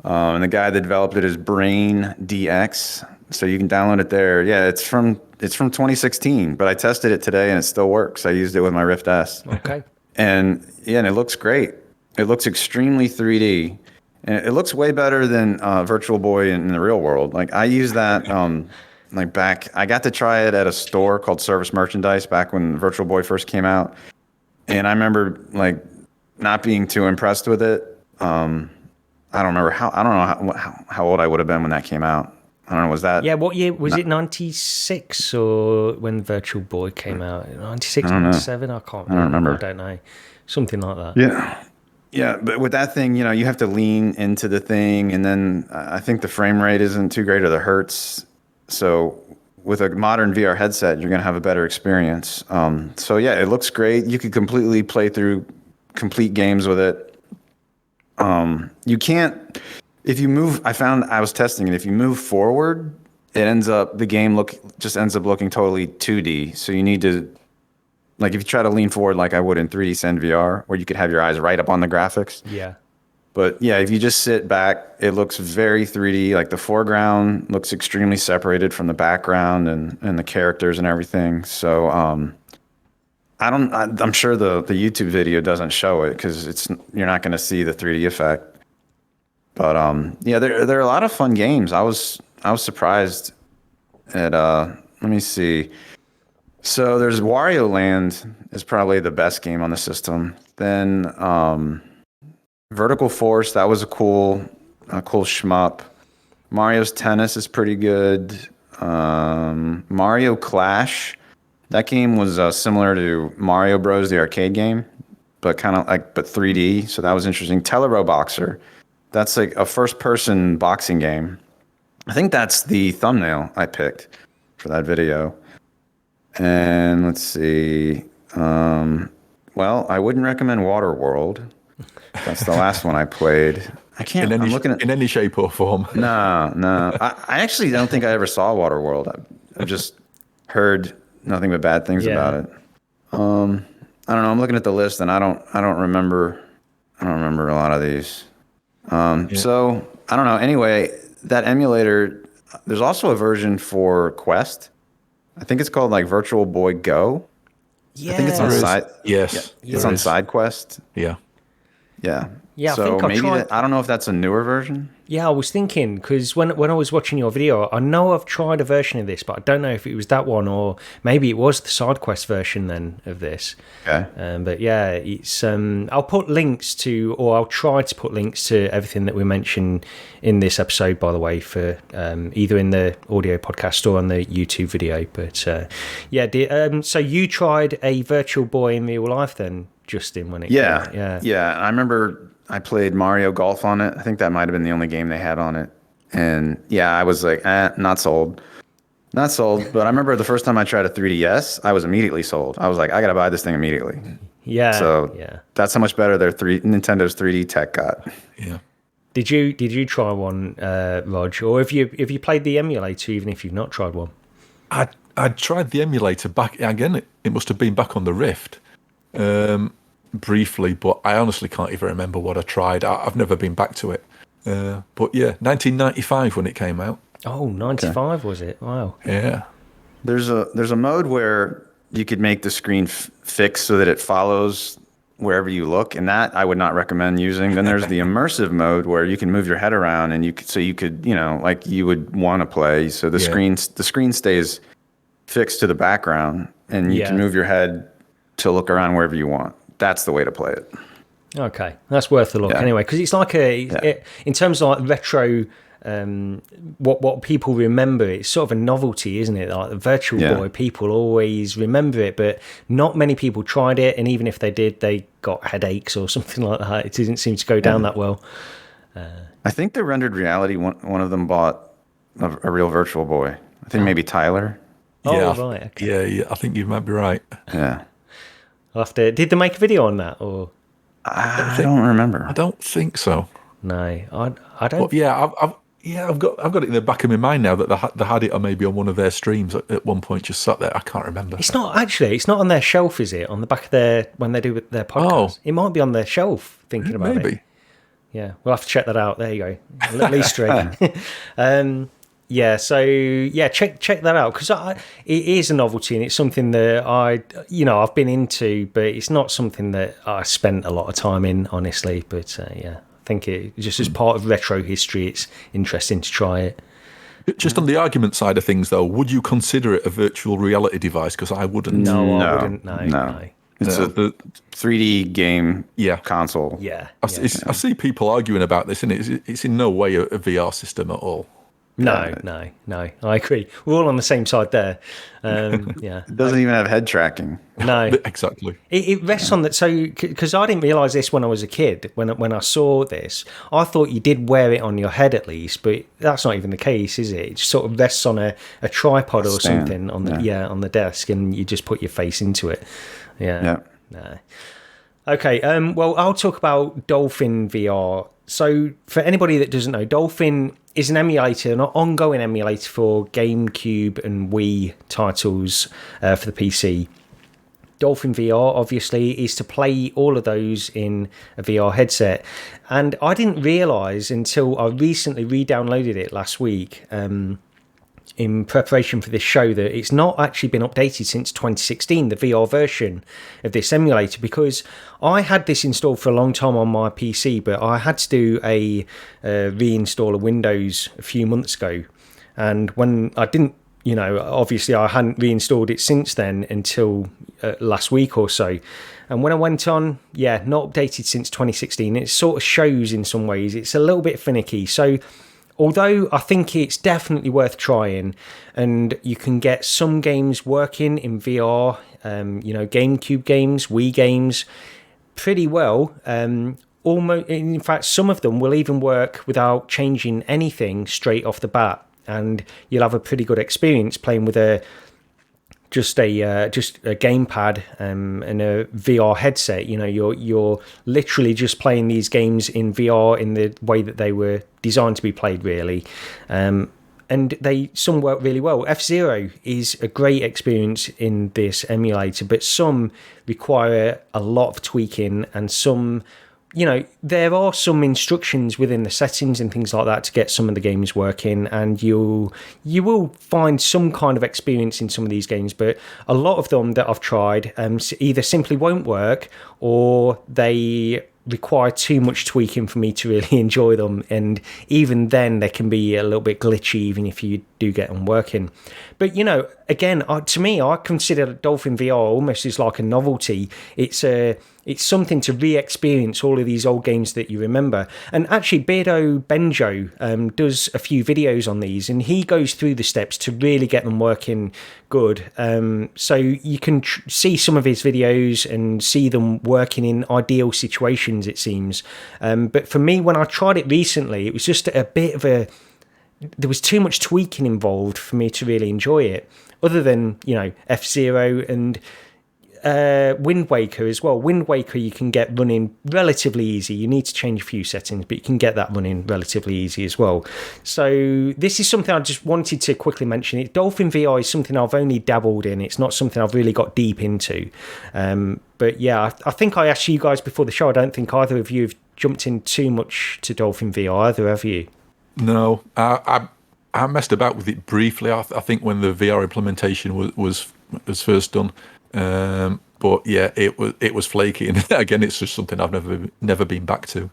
And the guy that developed it is Brain DX. So you can download it there. Yeah, it's from 2016, but I tested it today and it still works. I used it with my Rift S.
Okay.
And it looks great. It looks extremely 3D. And it looks way better than Virtual Boy in the real world. Like I use that I got to try it at a store called Service Merchandise back when Virtual Boy first came out. And I remember not being too impressed with it. I don't know how old I would have been when that came out. I don't know, was that...
Yeah, what year? Was it 96 or when Virtual Boy came out? 96, 97? I can't remember.
I don't remember.
I don't know. Something like that.
Yeah. Yeah, but with that thing, you have to lean into the thing, and then I think the frame rate isn't too great or the hertz. So with a modern VR headset, you're going to have a better experience. It looks great. You could completely play through complete games with it. You can't... If you move, I was testing it. If you move forward, the game just ends up looking totally 2D. So you need to, if you try to lean forward like I would in 3D Send VR, where you could have your eyes right up on the graphics.
Yeah.
But yeah, if you just sit back, it looks very 3D. Like the foreground looks extremely separated from the background and the characters and everything. So I'm sure the YouTube video doesn't show it because you're not going to see the 3D effect. But there are a lot of fun games. I was surprised at let me see. So there's Wario Land is probably the best game on the system. Then Vertical Force, that was a cool shmup. Mario's Tennis is pretty good. Mario Clash, that game was similar to Mario Bros, the arcade game, but but 3D. So that was interesting. Telero Boxer. That's like a first-person boxing game. I think that's the thumbnail I picked for that video. And let's see. I wouldn't recommend Waterworld. That's the last one I played. I can't.
In any shape or form.
No. I actually don't think I ever saw Waterworld. I've just heard nothing but bad things about it. I don't know. I'm looking at the list and I don't remember a lot of these. So I don't know. Anyway, that emulator, there's also a version for Quest. I think it's called Virtual Boy Go.
Yeah.
I think it's on side.
Yes.
Yeah, it's on SideQuest.
Yeah.
Yeah.
Yeah.
So I think I don't know if that's a newer version.
Yeah, I was thinking, because when I was watching your video, I know I've tried a version of this, but I don't know if it was that one or maybe it was the SideQuest version then of this.
Okay.
But yeah, it's I'll put links to, or I'll try to put links to everything that we mentioned in this episode, by the way, for either in the audio podcast or on the YouTube video. But so you tried a Virtual Boy in real life then, Justin, when it came out?
Yeah. I remember I played Mario Golf on it. I think that might have been the only game they had on it. And yeah, I was like, not sold. Not sold. But I remember the first time I tried a 3DS, I was immediately sold. I was like, I got to buy this thing immediately.
Yeah.
So that's how much better Nintendo's 3D tech got.
Yeah.
Did you try one, Rog, or have you played the emulator even if you've not tried one?
I tried the emulator back again. It must have been back on the Rift, briefly, but I honestly can't even remember what I tried. I've never been back to it. But yeah, 1995 when it came out.
Oh, 95 was it? Wow.
Yeah.
There's a mode where you could make the screen fixed so that it follows wherever you look, and that I would not recommend using. Then there's the immersive mode where you can move your head around and you could like you would want to play. So the screen stays fixed to the background, and you can move your head to look around wherever you want. That's the way to play it.
Okay, that's worth a look anyway, because it's like in terms of like retro. What people remember, it's sort of a novelty, isn't it? Like the Virtual Boy, people always remember it, but not many people tried it, and even if they did, they got headaches or something like that. It didn't seem to go down that well.
I think the rendered reality one of them bought a real Virtual Boy. I think maybe Tyler.
Yeah,
right. Okay.
Yeah, I think you might be right.
Yeah.
Did they make a video on that, or
I don't remember.
I don't think so.
No, I don't.
But yeah, I've got it in the back of my mind now that they had it, or maybe on one of their streams at one point, just sat there. I can't remember.
It's not on their shelf, is it? On the back of when they do their podcast. It might be on their shelf. Thinking about it,
maybe.
Yeah, we'll have to check that out. There you go, a little Easter egg. Check that out, because it is a novelty and it's something that I've been into, but it's not something that I spent a lot of time in, honestly. But I think it just as part of retro history, it's interesting to try it.
Just on the argument side of things, though, would you consider it a virtual reality device? Because I wouldn't.
No, I wouldn't. No.
It's a 3D game console.
Yeah.
I see people arguing about this, and it's in no way a VR system at all.
No, I agree. We're all on the same side there.
It doesn't even have head tracking.
No,
exactly.
It rests on that. So, because I didn't realise this when I was a kid, when I saw this, I thought you did wear it on your head at least, but that's not even the case, is it? It just sort of rests on a tripod or something on the desk, and you just put your face into it. Yeah. No. Okay. Well, I'll talk about Dolphin VR. So, for anybody that doesn't know, Dolphin is an emulator, an ongoing emulator for GameCube and Wii titles for the PC. Dolphin VR, obviously, is to play all of those in a VR headset. And I didn't realise until I recently re-downloaded it last week in preparation for this show that it's not actually been updated since 2016, the VR version of this emulator, because I had this installed for a long time on my PC, but I had to do a reinstall of Windows a few months ago. And when I didn't, obviously I hadn't reinstalled it since then until last week or so. And when I went on, not updated since 2016, it sort of shows in some ways. It's a little bit finicky. So although I think it's definitely worth trying, and you can get some games working in VR, GameCube games, Wii games, pretty well. Almost, in fact, some of them will even work without changing anything straight off the bat, and you'll have a pretty good experience playing with just a gamepad and a VR headset. You're literally just playing these games in VR in the way that they were designed to be played, really. And some work really well. F-Zero is a great experience in this emulator, but some require a lot of tweaking, and some, there are some instructions within the settings and things like that to get some of the games working, and you will find some kind of experience in some of these games, but a lot of them that I've tried either simply won't work, or they require too much tweaking for me to really enjoy them, and even then they can be a little bit glitchy even if you do get them working. But again, to me, I consider Dolphin VR almost as like a novelty. It's something to re-experience all of these old games that you remember. And actually, Beardo Benjo does a few videos on these, and he goes through the steps to really get them working good. So you can see some of his videos and see them working in ideal situations, it seems. But for me, when I tried it recently, it was just a bit of there was too much tweaking involved for me to really enjoy it, other than, F-Zero and Wind Waker as well. Wind Waker you can get running relatively easy. You need to change a few settings, but you can get that running relatively easy as well. So this is something I just wanted to quickly mention. Dolphin VR is something I've only dabbled in. It's not something I've really got deep into. But yeah, I think I asked you guys before the show. I don't think either of you have jumped in too much to Dolphin VR, either, have you?
No, I messed about with it briefly. I think when the VR implementation was first done. But yeah, it was flaky, and again, it's just something I've never been back to.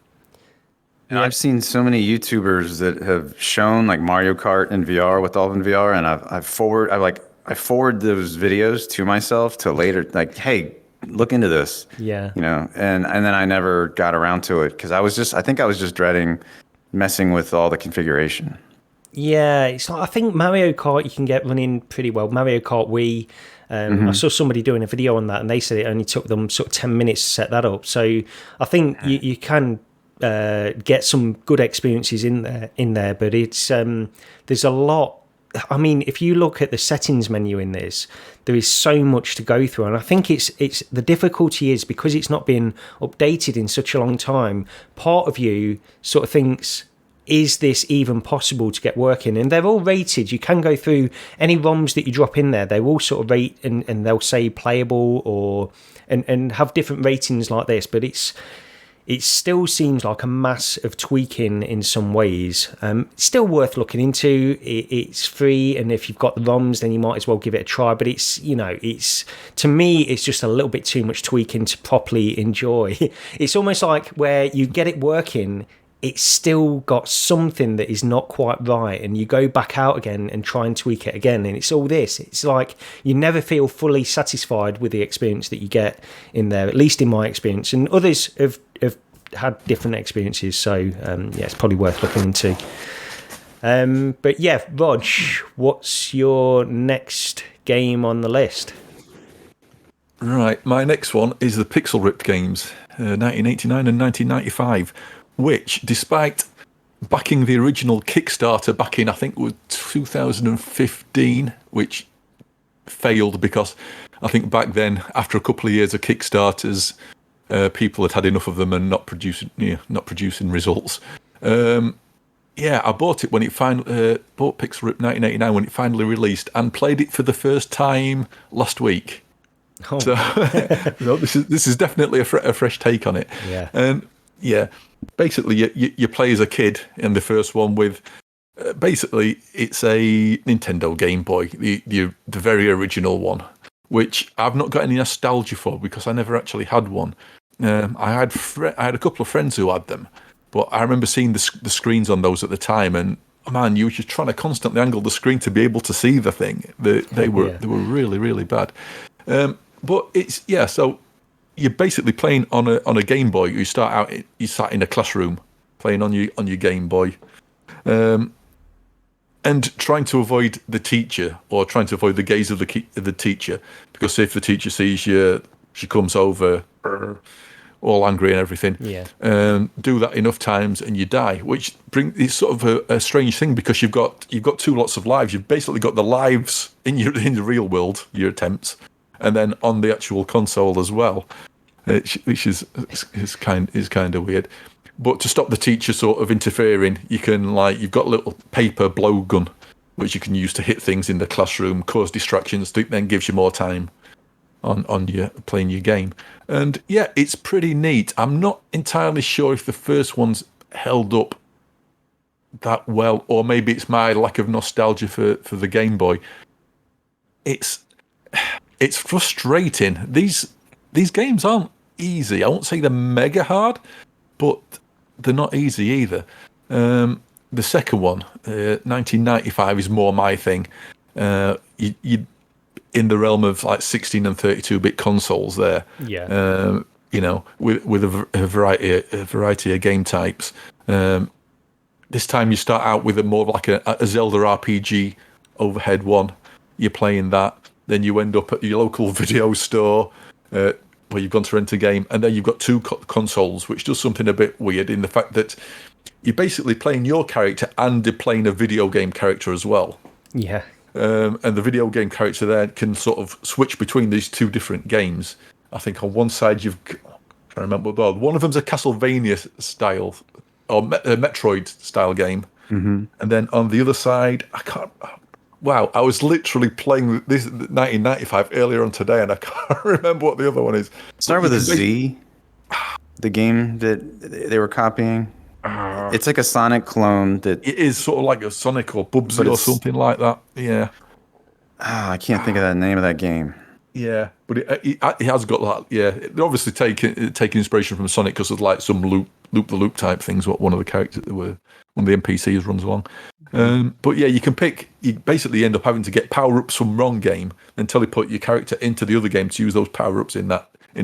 And I've seen so many YouTubers that have shown like Mario Kart in VR with Dolphin VR, and I forward those videos to myself to later, like, hey, look into this.
Yeah.
You know, and then I never got around to it because I think I was just dreading messing with all the configuration.
Yeah, it's like, I think Mario Kart you can get running pretty well. Mario Kart Wii. I saw somebody doing a video on that, and they said it only took them sort of 10 minutes to set that up. So I think you can get some good experiences in there, but it's there's a lot. I mean, if you look at the settings menu in this, there is so much to go through, and I think it's the difficulty is because it's not been updated in such a long time. Part of you sort of thinks, is this even possible to get working? And they're all rated. You can go through any ROMs that you drop in there. They will sort of rate and they'll say playable or and have different ratings like this. But it still seems like a mass of tweaking in some ways. Still worth looking into. It's free, and if you've got the ROMs, then you might as well give it a try. But it's to me, it's just a little bit too much tweaking to properly enjoy. It's almost like where you get it working, it's still got something that is not quite right, and you go back out again and try and tweak it again, and it's all this. It's like you never feel fully satisfied with the experience that you get in there, at least in my experience, and others have had different experiences, so yeah, it's probably worth looking into. But yeah, Rog, what's your next game on the list?
Right, my next one is the Pixel Ripped games, 1989 and 1995. Which, despite backing the original Kickstarter back in, I think it was 2015, which failed because I think back then, after a couple of years of Kickstarters, people had enough of them and not producing results. I bought it when it bought Pixel Rip 1989 when it finally released and played it for the first time last week. Oh. So this is definitely a fresh take on it.
Yeah.
Yeah, basically you play as a kid in the first one with basically it's a Nintendo Game Boy, the very original one, which I've not got any nostalgia for because I never actually had one. I had a couple of friends who had them, but I remember seeing the screens on those at the time, and man, you were just trying to constantly angle the screen to be able to see the thing. They were really, really bad. But it's so. You're basically playing on a Game Boy. You sat in a classroom playing on your Game Boy, and trying to avoid the teacher or trying to avoid the gaze of the teacher, because if the teacher sees you, she comes over all angry and everything.
Yeah.
Do that enough times and you die, which is sort of a strange thing because you've got two lots of lives. You've basically got the lives in the real world, your attempts, and then on the actual console as well, which is kind of weird. But to stop the teacher sort of interfering, you've got a little paper blowgun which you can use to hit things in the classroom, cause distractions, then gives you more time on your playing your game. And yeah, it's pretty neat. I'm not entirely sure if the first one's held up that well, or maybe it's my lack of nostalgia for the Game Boy. It's frustrating. These games aren't easy. I won't say they're mega hard, but they're not easy either. The second one, 1995, is more my thing. You in the realm of like 16 and 32-bit consoles there.
Yeah.
With a variety of game types. This time you start out with more like a Zelda RPG overhead one. You're playing that. Then you end up at your local video store where you've gone to rent a game, and then you've got two consoles, which does something a bit weird in the fact that you're basically playing your character and you're playing a video game character as well.
Yeah.
and the video game character there can sort of switch between these two different games. I think on one side I can't remember, but one of them's a Castlevania style or Metroid style game, and then on the other side, I can't. Wow, I was literally playing this 1995 earlier on today, and I can't remember what the other one is.
Start with a Z. The game that they were copying. It's like a Sonic clone. That
it is sort of like a Sonic or Bubsy or something like that. Yeah.
I can't think of the name of that game.
Yeah, but it has got that. Yeah, they're obviously taking inspiration from Sonic because of like some loop the loop type things. What one of the characters one of the NPCs runs along. But yeah, you can pick. You basically end up having to get power ups from wrong game and teleport your character into the other game to use those power ups in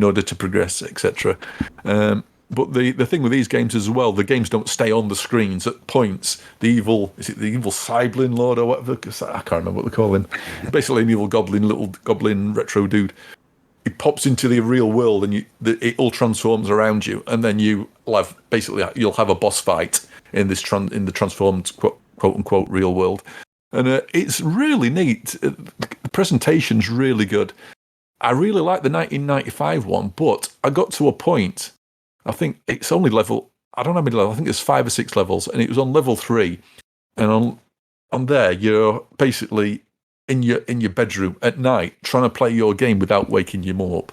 order to progress, etc. But the thing with these games as well, the games don't stay on the screens at points. The evil Cyblin Lord or whatever? I can't remember what they call him. Basically, an evil little goblin retro dude. He pops into the real world, and it all transforms around you, and then you'll have a boss fight in the transformed quote unquote real world, and it's really neat. The presentation's really good. I really like the 1995 one, but I got to a point. I think it's only level. I don't know how many levels. I think it's 5 or 6 levels, and it was on level 3. And on there, you're basically in your bedroom at night trying to play your game without waking your mum up.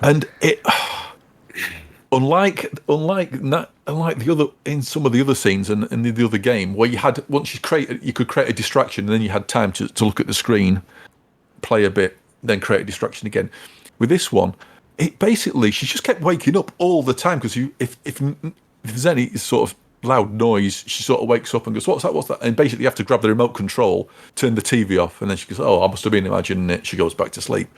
And it, unlike the other in some of the other scenes and in the other game, where you could create a distraction, and then you had time to look at the screen, play a bit, then create a distraction again. With this one, it basically, she just kept waking up all the time because if there's any sort of loud noise, she sort of wakes up and goes, what's that? And basically you have to grab the remote control, turn the TV off, and then she goes, oh, I must have been imagining it. She goes back to sleep.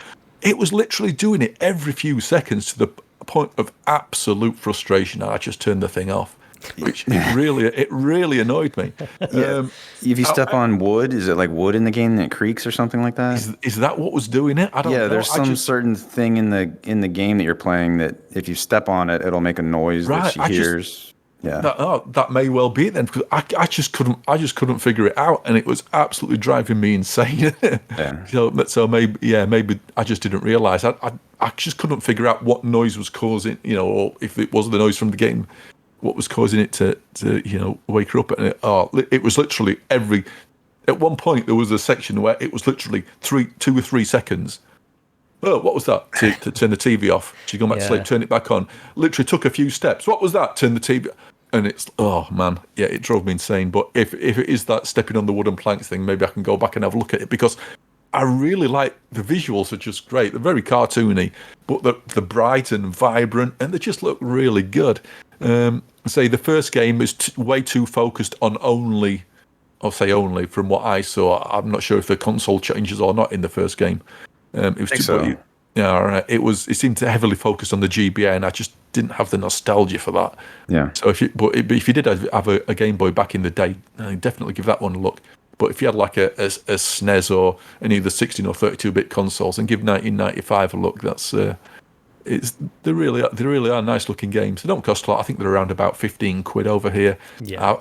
It was literally doing it every few seconds to the point of absolute frustration. I just turned the thing off, which it really annoyed me.
Yeah. If you step on wood, is it like wood in the game that creaks or something like that?
Is that what was doing it? I don't know.
Yeah, there's some certain thing in the game that you're playing that if you step on it, it'll make a noise that she hears.
That may well be it then, because I just couldn't figure it out, and it was absolutely driving me insane.
Yeah.
So maybe I just didn't realise. I just couldn't figure out what noise was causing, or if it was the noise from the game, what was causing it to wake her up. And it was literally at one point there was a section where it was literally 2 or 3 seconds. Oh, what was that? To turn the TV off. She'd gone back to sleep, turn it back on. Literally took a few steps. What was that? Turn the TV. And it's, oh man, yeah, it drove me insane. But if it is that stepping on the wooden planks thing, maybe I can go back and have a look at it, because I really like the visuals are just great. They're very cartoony, but they're bright and vibrant, and they just look really good. Say the first game is way too focused on only from what I saw. I'm not sure if the console changes or not in the first game. It was too,
so.
Yeah, right. It seemed to heavily focus on the GBA, and I just didn't have the nostalgia for that.
Yeah.
So if you did have a Game Boy back in the day, I'd definitely give that one a look. But if you had like a SNES or any of the 16 or 32-bit consoles, and give 1995 a look, that's they really are nice looking games. They don't cost a lot. I think they're around about £15 over here.
Yeah.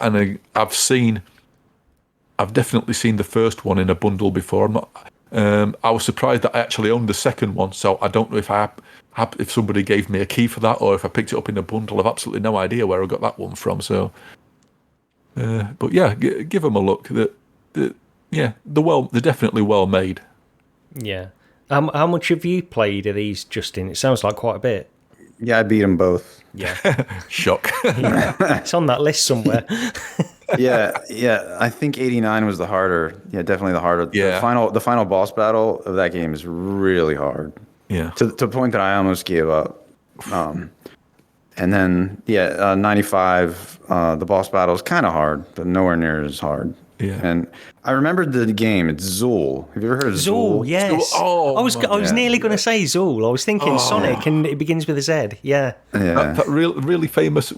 I've definitely seen the first one in a bundle before. I was surprised that I actually owned the second one, so I don't know if somebody gave me a key for that or if I picked it up in a bundle. I've absolutely no idea where I got that one from. So, but yeah, give them a look. They're definitely well made.
Yeah. How much have you played of these, Justin? It sounds like quite a bit.
Yeah, I beat them both.
Yeah.
Shock.
Yeah. It's on that list somewhere.
Yeah. I think 89 was the harder. Yeah, definitely the harder.
Yeah.
The final boss battle of that game is really hard.
Yeah.
To the point that I almost gave up. And then 95. The boss battle is kind of hard, but nowhere near as hard.
Yeah.
And I remembered the game. It's Zool. Have you ever heard of Zool?
Zool, yes.
Oh,
I was nearly going to say Zool. I was thinking Sonic, and it begins with a Z. Yeah.
That really famous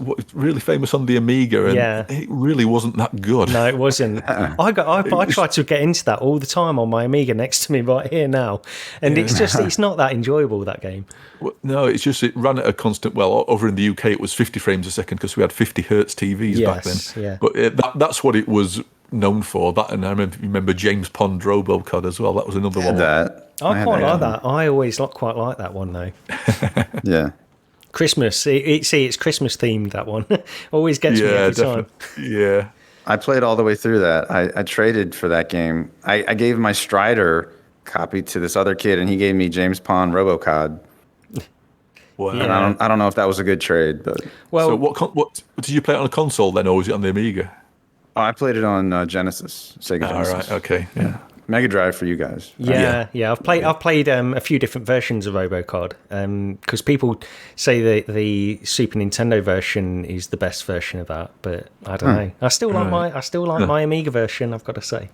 on the Amiga, and it really wasn't that good.
No, it wasn't. I tried to get into that all the time on my Amiga next to me right here now, and it's not that enjoyable, that game.
No, it's just it ran at a constant. Well, over in the UK, it was 50 frames a second because we had 50 hertz TVs back then.
Yeah.
But that's what it was known for. That, and I remember James Pond RoboCod as well. That was another one.
I quite like that. I always quite like that one though.
Yeah.
Christmas. It's Christmas themed, that one. Always gets me every time.
Yeah.
I played all the way through that. I traded for that game. I gave my Strider copy to this other kid, and he gave me James Pond RoboCod.
Wow.
And I don't know if that was a good trade, but
so what did you play it on a console then, or was it on the Amiga?
I played it on Genesis, Sega Genesis.
All right, okay, yeah.
Mega Drive for you guys.
Yeah. I've played a few different versions of RoboCod because people say that the Super Nintendo version is the best version of that, but I don't know. I still like my Amiga version, I've got to say.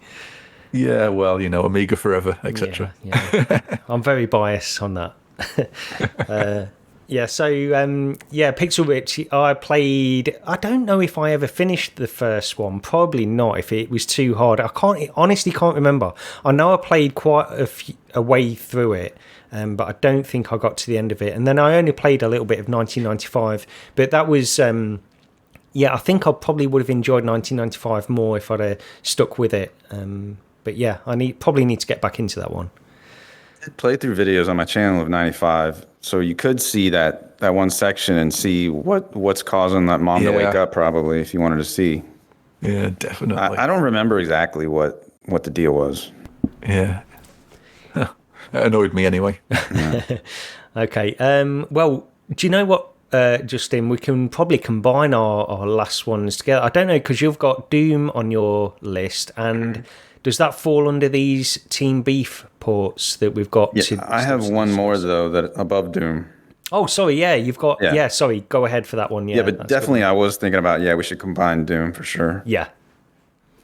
Yeah, well, Amiga forever, etc.
Yeah. I'm very biased on that. Pixel Ripped, I played, I don't know if I ever finished the first one, probably not, if it was too hard. Honestly can't remember. I know I played quite a way through it, but I don't think I got to the end of it. And then I only played a little bit of 1995, but that was, I think I probably would have enjoyed 1995 more if I'd stuck with it. But yeah, probably need to get back into that one.
I did playthrough videos on my channel of 95, so you could see that one section and see what's causing that mom to wake up, probably, if you wanted to see.
Yeah, definitely.
I don't remember exactly what the deal was.
Yeah. That annoyed me anyway.
Okay. Well, do you know what, Justin? We can probably combine our last ones together. I don't know, because you've got Doom on your list, and does that fall under these Team Beef ports that we've got?
Yeah, I have one more, though, that above Doom.
Oh, sorry, yeah, you've got... Yeah, sorry, go ahead for that one.
Yeah, but definitely I was thinking about, we should combine Doom for sure.
Yeah.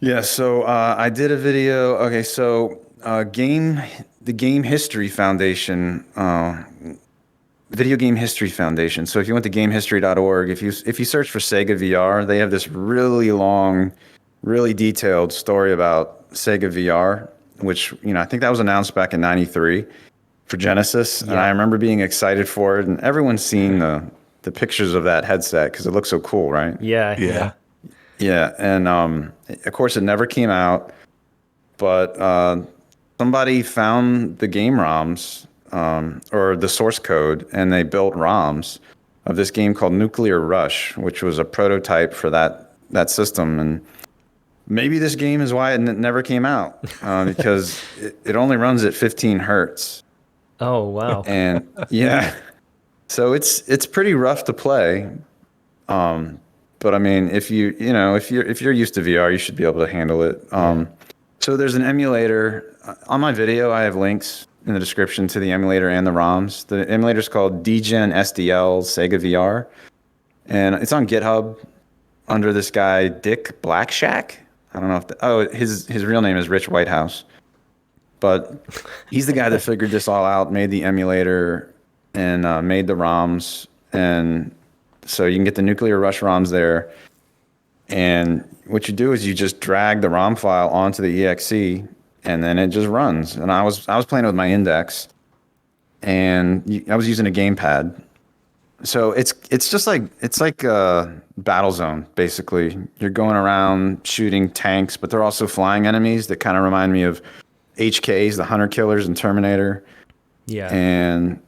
Yeah, so I did a video. Okay, so the Game History Foundation, Video Game History Foundation. So if you went to gamehistory.org, if you search for SegaVR, they have this really long, really detailed story about SegaVR, which, I think that was announced back in 93 for Genesis. Yeah. And I remember being excited for it, and everyone's seen the pictures of that headset because it looks so cool, right?
Yeah.
Yeah, and of course it never came out, but somebody found the game ROMs or the source code, and they built ROMs of this game called Nuclear Rush, which was a prototype for that system. And maybe this game is why it never came out, because it only runs at 15 hertz.
Oh, wow.
And yeah, so it's pretty rough to play. But I mean, if you're used to VR, you should be able to handle it. So there's an emulator on my video. I have links in the description to the emulator and the ROMs. The emulator is called DGen SDL SegaVR, and it's on GitHub under this guy Dick Blackshack. I don't know if his real name is Rich Whitehouse, but he's the guy that figured this all out, made the emulator, and made the ROMs. And so you can get the Nuclear Rush ROMs there. And what you do is you just drag the ROM file onto the exe, and then it just runs. And I was playing it with my index, and I was using a gamepad. So it's just like Battlezone, basically. You're going around shooting tanks, but they're also flying enemies that kind of remind me of HKs, the Hunter Killers in Terminator.
Yeah. And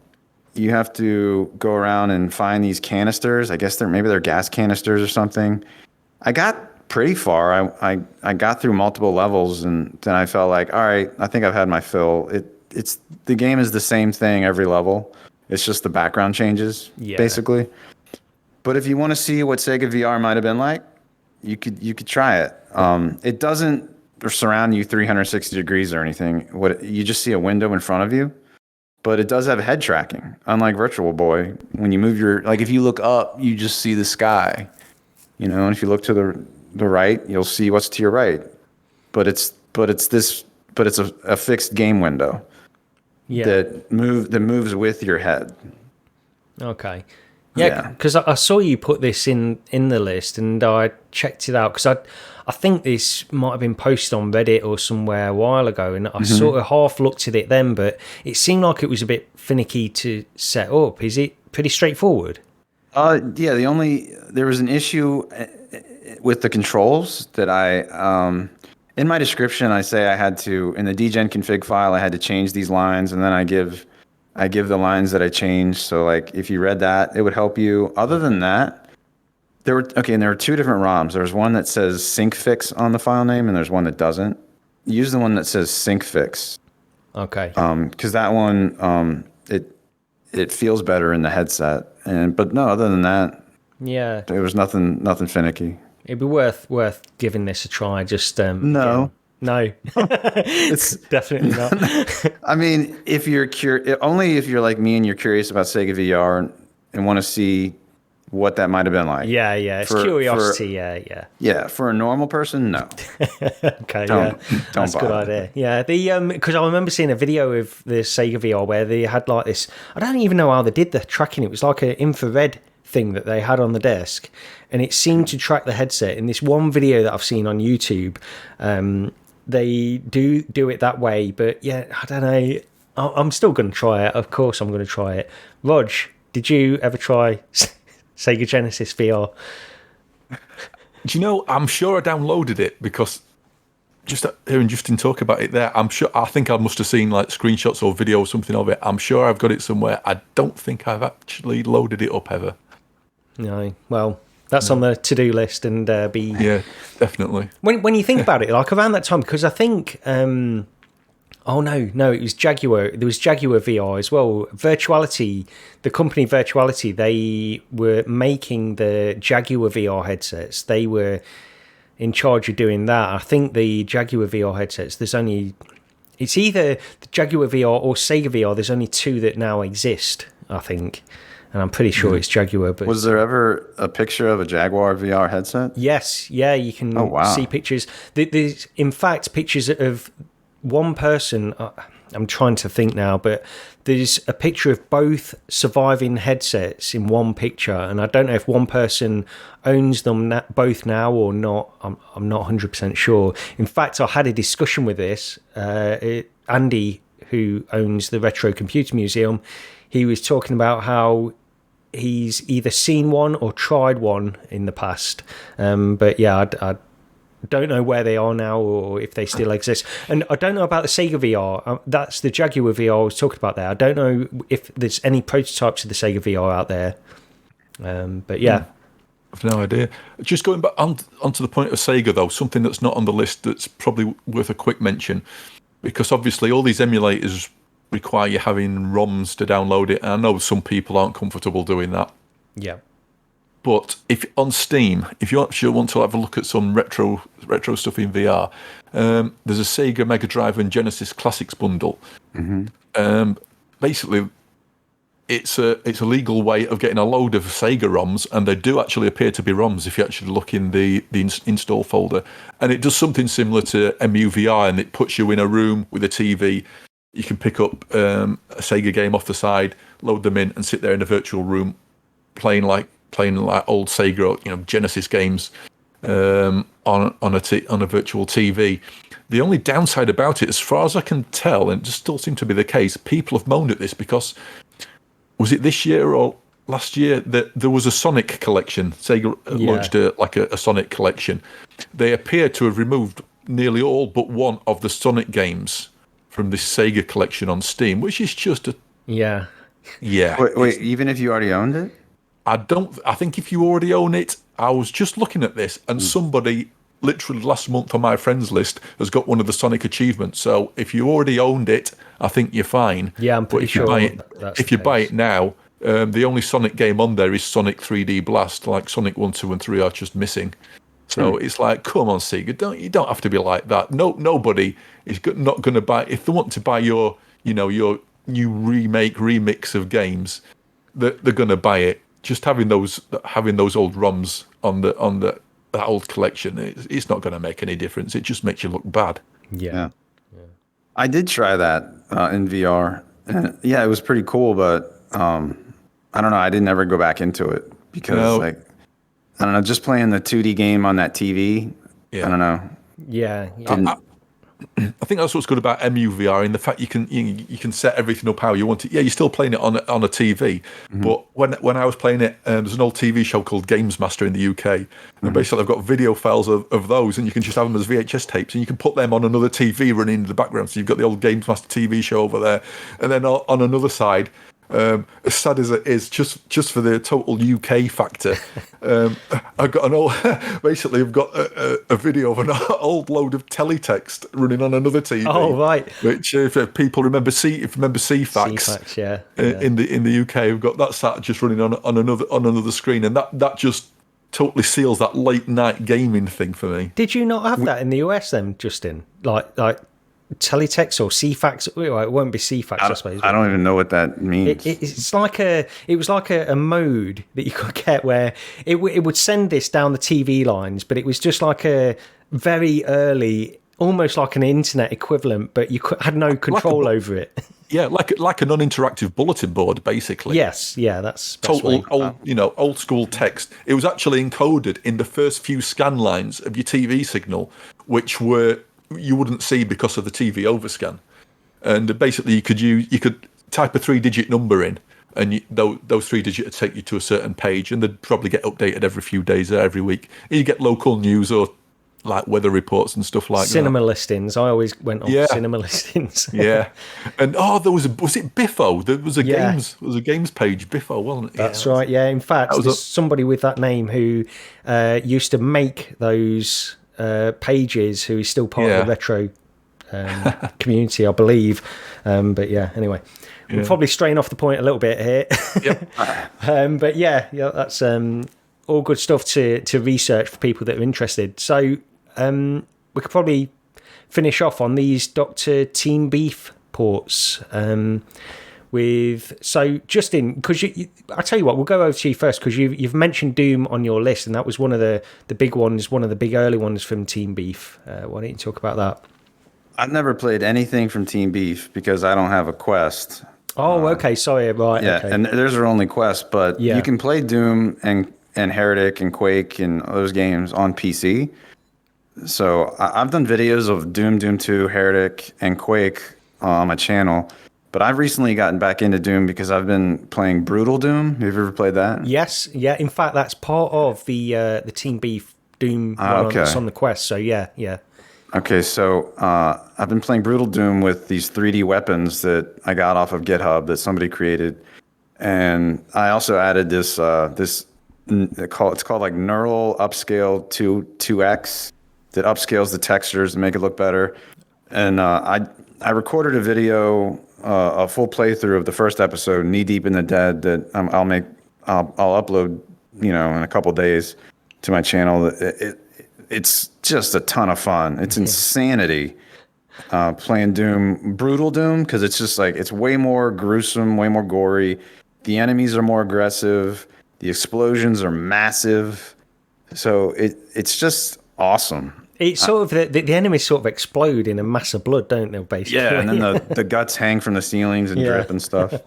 you have to go around and find these canisters. I guess they're gas canisters or something. I got pretty far. I got through multiple levels, and then I felt like, all right, I think I've had my fill. It's the game is the same thing every level. It's just the background changes, basically. But if you want to see what SegaVR might have been like, you could try it. It doesn't surround you 360 degrees or anything. You just see a window in front of you, but it does have head tracking. Unlike Virtual Boy, when you move if you look up, you just see the sky, and if you look to the right, you'll see what's to your right. But it's a fixed game window.
Yeah.
That moves with your head.
Okay. Yeah, because I saw you put this in the list, and I checked it out because I think this might have been posted on Reddit or somewhere a while ago, and I sort of half looked at it then, but it seemed like it was a bit finicky to set up. Is it pretty straightforward?
There was an issue with the controls that In my description, I say I had to, in the dgen config file, I had to change these lines, and then I give the lines that I changed. So like, if you read that, it would help you. Other than that, there were two different ROMs. There's one that says sync fix on the file name, and there's one that doesn't. Use the one that says sync fix.
Okay.
Because that one, it feels better in the headset. But no, other than that,
yeah,
there was nothing finicky.
It'd be worth giving this a try. Just
no.
No, it's definitely not.
I mean, if you're only if you're like me and you're curious about SegaVR and want to see what that might have been like.
Yeah, it's curiosity. Yeah.
Yeah, for a normal person, no.
Okay,
don't
that's a good idea. Yeah, because I remember seeing a video of the SegaVR where they had like this. I don't even know how they did the tracking. It was like an infrared thing that they had on the desk, and it seemed to track the headset. In this one video that I've seen on YouTube, they do it that way. But yeah, I don't know. I'm still going to try it. Of course, I'm going to try it. Rog, did you ever try Sega Genesis VR?
Do you know? I'm sure I downloaded it because just hearing Justin talk about it there, I think I must have seen like screenshots or video or something of it. I'm sure I've got it somewhere. I don't think I've actually loaded it up ever.
No, well, that's on the to-do list, and
yeah, definitely.
When you think about it, like around that time, because I think, it was Jaguar. There was Jaguar VR as well. Virtuality, the company Virtuality, they were making the Jaguar VR headsets. They were in charge of doing that. I think the Jaguar VR headsets, it's either the Jaguar VR or Sega VR. There's only two that now exist, I think. And I'm pretty sure it's Jaguar. But
was there ever a picture of a Jaguar VR headset?
Yes, yeah, you can see pictures. There's, in fact, pictures of one person. I'm trying to think now, but there's a picture of both surviving headsets in one picture, and I don't know if one person owns them both now or not. I'm not 100% sure. In fact, I had a discussion with this. Andy, who owns the Retro Computer Museum, he was talking about how he's either seen one or tried one in the past. But yeah, I don't know where they are now or if they still exist. And I don't know about the Sega VR. That's the Jaguar VR I was talking about there. I don't know if there's any prototypes of the Sega VR out there. But yeah.
I've no idea. Just going back onto the point of Sega, though, something that's not on the list that's probably worth a quick mention, because obviously all these emulators require you having ROMs to download it. And I know some people aren't comfortable doing that.
Yeah.
But if on Steam, if you actually want to have a look at some retro stuff in VR, there's a Sega Mega Drive and Genesis Classics bundle. Mm-hmm. Basically, it's a legal way of getting a load of Sega ROMs, and they do actually appear to be ROMs if you actually look in the install folder. And it does something similar to EmuVR, and it puts you in a room with a TV. You can pick up a Sega game off the side, load them in, and sit there in a virtual room playing like old Sega, Genesis games on a virtual TV. The only downside about it, as far as I can tell, and it just still seems to be the case, people have moaned at this because was it this year or last year that there was a Sonic collection? Sega launched a Sonic collection. They appear to have removed nearly all but one of the Sonic games from this Sega collection on Steam, which is just a yeah.
Wait, even if you already owned it?
I think if you already own it, I was just looking at this, and somebody literally last month on my friends list has got one of the Sonic achievements. So if you already owned it, I think you're fine.
Yeah, I'm pretty sure.
If you buy it now, the only Sonic game on there is Sonic 3D Blast. Like Sonic 1, 2, and 3 are just missing. So it's like, come on, Sega, you don't have to be like that. Nobody is not going to buy. If they want to buy your new remix of games, they're going to buy it. Just having those old ROMs on that old collection, it's not going to make any difference. It just makes you look bad.
Yeah. I did try that in VR. Yeah, it was pretty cool, but I don't know. I didn't ever go back into it because I don't know. Just playing the 2D game on that TV. Yeah. I don't know.
Yeah.
I think that's what's good about EmuVR, in the fact you can set everything up how you want it. Yeah, you're still playing it on a TV, but when I was playing it, there's an old TV show called Games Master in the UK, and basically I've got video files of those, and you can just have them as VHS tapes, and you can put them on another TV running in the background. So you've got the old Games Master TV show over there, and then on another side, as sad as it is, just for the total UK factor, I've got I've got a video of an old load of teletext running on another TV.
Oh, right.
Which, if people remember, CFAX,
CFAX, yeah.
In the UK, we've got that sat just running on another screen, and that just totally seals that late night gaming thing for me.
Did you not have that in the US then, Justin? Like teletext or CFAX? Well, it won't be CFAX, I suppose.
I don't even know what that means.
It was like a mode that you could get where it would send this down the TV lines, but it was just like a very early, almost like an internet equivalent, but you had no control over it.
Yeah, like a non-interactive bulletin board, basically.
Yes, yeah, that's
total old school text. It was actually encoded in the first few scan lines of your TV signal, which you wouldn't see because of the TV overscan. And basically, you could type a 3-digit number in, and those 3 digits would take you to a certain page, and they'd probably get updated every few days or every week. And you get local news or like weather reports and stuff like
cinema
that.
listings. I always went on cinema listings.
Yeah, and was it Biffo? There was a games page, Biffo, wasn't it?
That's right. Yeah, in fact, there's somebody with that name who used to make those pages, who is still part of the retro community, I believe. But yeah, anyway, we're probably straying off the point a little bit here. Yep. But yeah, that's all good stuff to research for people that are interested. So we could probably finish off on these Dr. Team Beef ports. So Justin, because I tell you what, we'll go over to you first, because you've mentioned Doom on your list, and that was one of the big ones, one of the big early ones from Team Beef. Why don't you talk about that?
I've never played anything from Team Beef because I don't have a Quest.
Oh, okay, sorry, right.
Yeah,
okay.
and there's our only Quest, but you can play Doom and Heretic and Quake and those games on PC. So I've done videos of Doom 2, Heretic, and Quake on my channel. But I've recently gotten back into Doom because I've been playing Brutal Doom. Have you ever played that?
Yes, yeah. In fact, that's part of the Team Beef Doom one that's on the Quest. So yeah.
Okay, so I've been playing Brutal Doom with these 3D weapons that I got off of GitHub that somebody created, and I also added this it's called like Neural Upscale 2x that upscales the textures to make it look better. And I recorded a video, a full playthrough of the first episode, Knee Deep in the Dead, that I'll upload, in a couple days to my channel. It's just a ton of fun. It's insanity playing Doom, Brutal Doom, because it's just like, it's way more gruesome, way more gory. The enemies are more aggressive. The explosions are massive. So it's just awesome.
It's sort of the enemies sort of explode in a mass of blood, don't they, basically?
Yeah, and then the guts hang from the ceilings and drip and stuff.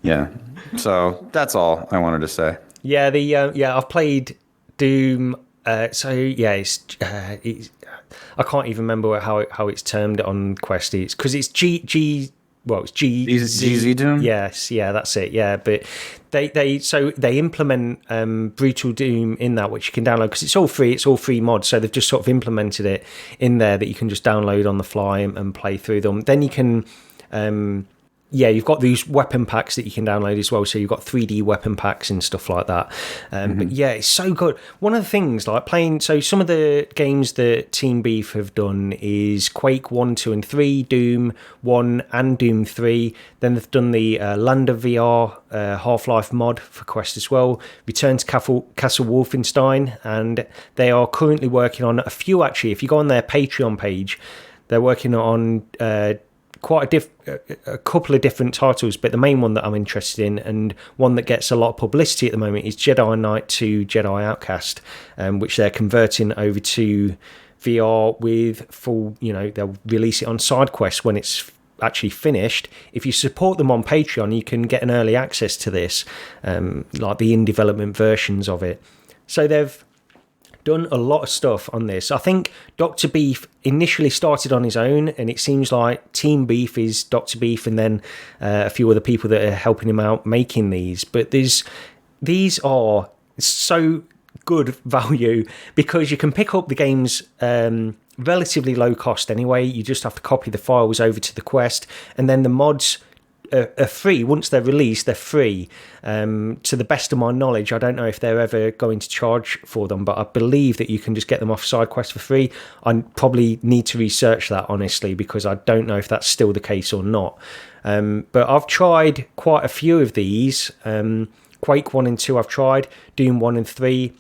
Yeah. So that's all I wanted to say. Yeah,
I've played Doom. It's I can't even remember how it's termed on Quest. It's because it's GZ
Doom.
Yes, yeah, that's it. Yeah, but they implement Brutal Doom in that, which you can download because it's all free. It's all free mods, so they've just sort of implemented it in there that you can just download on the fly and play through them. Then you can. You've got these weapon packs that you can download as well. So you've got 3D weapon packs and stuff like that. But yeah, it's so good. One of the things like playing, so some of the games that Team Beef have done is Quake 1, 2, and 3, Doom 1 and Doom 3. Then they've done the Lander VR Half-Life mod for Quest as well. Return to Castle Wolfenstein. And they are currently working on a few, actually. If you go on their Patreon page, they're working on quite a couple of different titles, but the main one that I'm interested in and one that gets a lot of publicity at the moment is Jedi Knight 2 Jedi Outcast, which they're converting over to VR with full, they'll release it on side quests when it's actually finished. If you support them on Patreon, you can get an early access to this, like the in development versions of it. So they've done a lot of stuff on this. I think Dr. Beef initially started on his own, and it seems like Team Beef is Dr. Beef, and then a few other people that are helping him out making these. But these are so good value because you can pick up the games relatively low cost anyway. You just have to copy the files over to the Quest, and then the mods are free. Once they're released, they're free. To the best of my knowledge, I don't know if they're ever going to charge for them, but I believe that you can just get them off SideQuest for free. I probably need to research that, honestly, because I don't know if that's still the case or not. But I've tried quite a few of these. Quake 1 and 2 I've tried, Doom 1 and 3,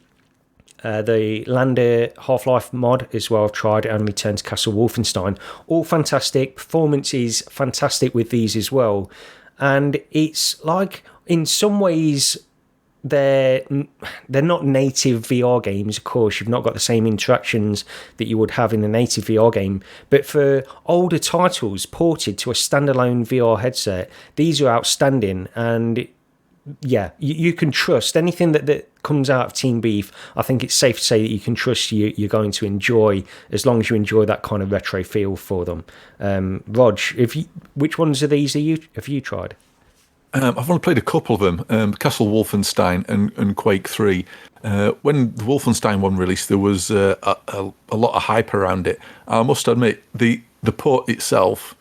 the Lander Half-Life mod as well I've tried, and Return to Castle Wolfenstein. All fantastic. Performance is fantastic with these as well. And it's like, in some ways, they're not native VR games, of course. You've not got the same interactions that you would have in a native VR game. But for older titles ported to a standalone VR headset, these are outstanding. And yeah, you can trust anything that comes out of Team Beef. I think it's safe to say that you can trust you're going to enjoy, as long as you enjoy that kind of retro feel for them. Rog, which ones of these have you tried?
I've only played a couple of them, Castle Wolfenstein and Quake 3. When the Wolfenstein one released, there was a lot of hype around it. I must admit, the port itself,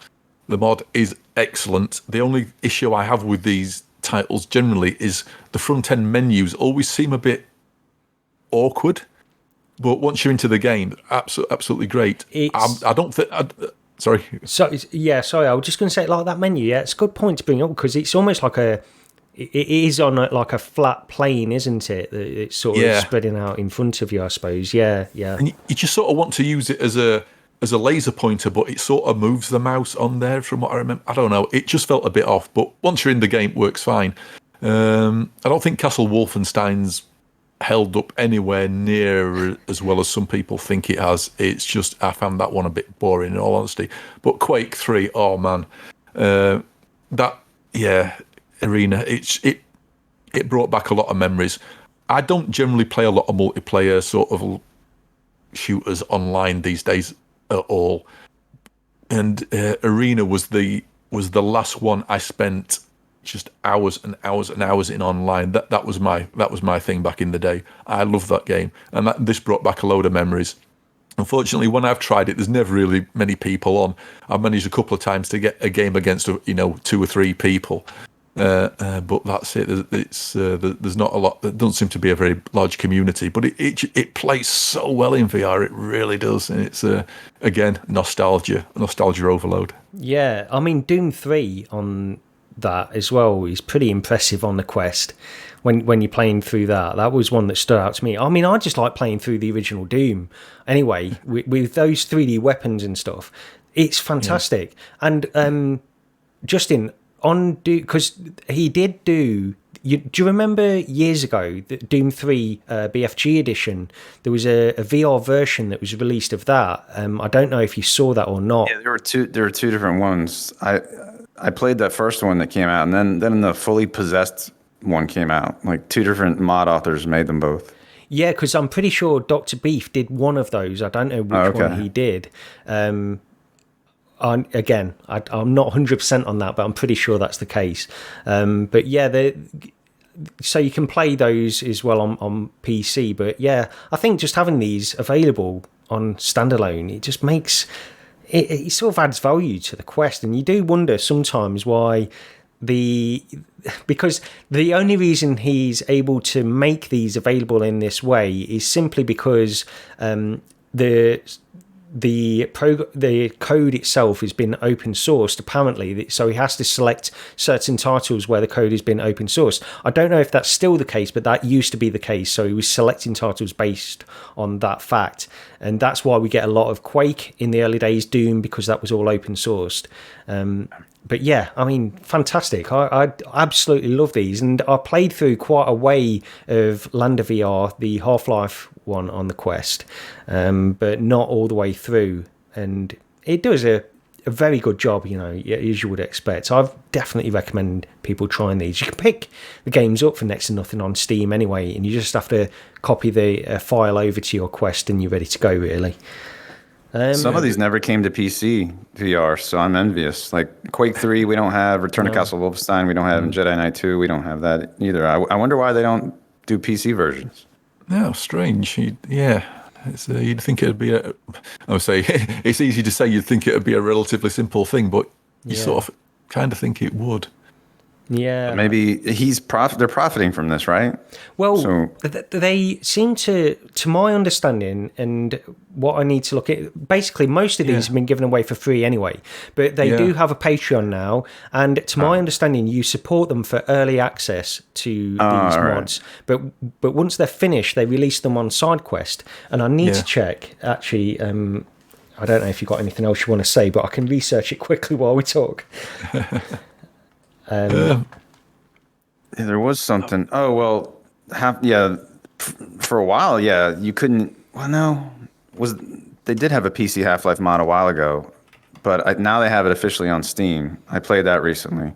the mod, is excellent. The only issue I have with these titles generally is the front end menus always seem a bit awkward, but once you're into the game, absolutely great. I don't think. Sorry. Sorry. I was just going to say, like, that menu. Yeah, it's a good point to bring up because it's almost like it is on like a flat plane, isn't it? It's sort of spreading out in front of you, I suppose. Yeah. And you just sort of want to use it as a laser pointer, but it sort of moves the mouse on there from what I remember. I don't know. It just felt a bit off, but once you're in the game, it works fine. I don't think Castle Wolfenstein's held up anywhere near as well as some people think it has. It's just, I found that one a bit boring, in all honesty. But Quake 3, oh man. Arena, it brought back a lot of memories. I don't generally play a lot of multiplayer sort of shooters online these days at all, and Arena was the last one I spent just hours and hours and hours in online. That was my thing back in the day. I loved that game, and this brought back a load of memories. Unfortunately, when I've tried it, there's never really many people on. I've managed a couple of times to get a game against 2 or 3 people. But that's it. There's not a lot. There doesn't seem to be a very large community, but it plays so well in VR. It really does, and it's again nostalgia overload.
Yeah, I mean Doom 3 on that as well is pretty impressive on the Quest. When you're playing through that was one that stood out to me. I mean, I just like playing through the original Doom anyway with those 3D weapons and stuff. It's fantastic. Yeah. And Justin, on Doom, because he did do you remember years ago that Doom 3 BFG edition, there was a VR version that was released of that. I don't know if you saw that or not.
Yeah, there were two different ones. I played that first one that came out, and then the fully possessed one came out. Like 2 different mod authors made them both.
Yeah, because I'm pretty sure Dr. Beef did one of those. I don't know which one he did. I'm not 100% on that, but I'm pretty sure that's the case. But yeah, so you can play those as well on PC. But yeah, I think just having these available on standalone, it just makes it sort of adds value to the Quest. And you do wonder sometimes why because the only reason he's able to make these available in this way is simply because the code itself has been open sourced, apparently, so he has to select certain titles where the code has been open sourced. I don't know if that's still the case, but that used to be the case, so he was selecting titles based on that fact, and that's why we get a lot of Quake in the early days, Doom, because that was all open sourced. But yeah, I mean, fantastic. I absolutely love these, and I played through quite a way of Lander VR, the Half-Life one on the Quest, but not all the way through. And it does a a very good job, as you would expect. So I've definitely recommend people trying these. You can pick the games up for next to nothing on Steam anyway, and you just have to copy the file over to your Quest and you're ready to go, really.
Some of these never came to PC VR, so I'm envious. Like Quake 3, we don't have. Return to Castle Wolfenstein, we don't have. And Jedi Knight 2, we don't have that either. I wonder why they don't do PC versions.
No, strange. You'd think it'd be I would say it's easy to say you'd think it'd be a relatively simple thing, but you sort of kind of think it would.
Yeah,
maybe they're profiting from this, right?
Well, they seem to my understanding, and what I need to look at, basically most of these have been given away for free anyway, but they do have a Patreon now, and to my understanding, you support them for early access to these mods, but once they're finished, they release them on SideQuest, and I need to check, actually, I don't know if you've got anything else you want to say, but I can research it quickly while we talk.
There was something. Oh, well, for a while, you couldn't. Well, no, they did have a PC Half-Life mod a while ago, but now they have it officially on Steam. I played that recently.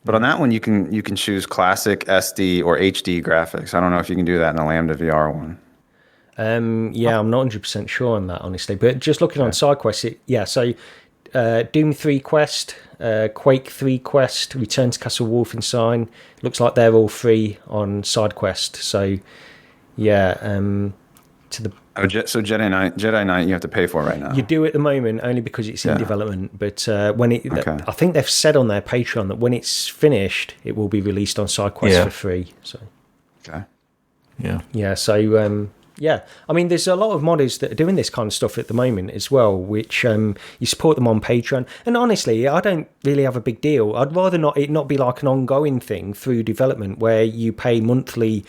But on that one, you can choose classic, SD, or HD graphics. I don't know if you can do that in the Lambda VR one.
I'm not 100% sure on that, honestly. But just looking on SideQuest, so Doom 3 Quest, Quake 3 Quest, Return to Castle Wolfenstein, looks like they're all free on SideQuest. So,
so Jedi Knight you have to pay for right now.
You do at the moment only because it's in development, but I think they've said on their Patreon that when it's finished, it will be released on SideQuest for free. So, I mean, there's a lot of modders that are doing this kind of stuff at the moment as well, which you support them on Patreon. And honestly, I don't really have a big deal. I'd rather it not be like an ongoing thing through development where you pay monthly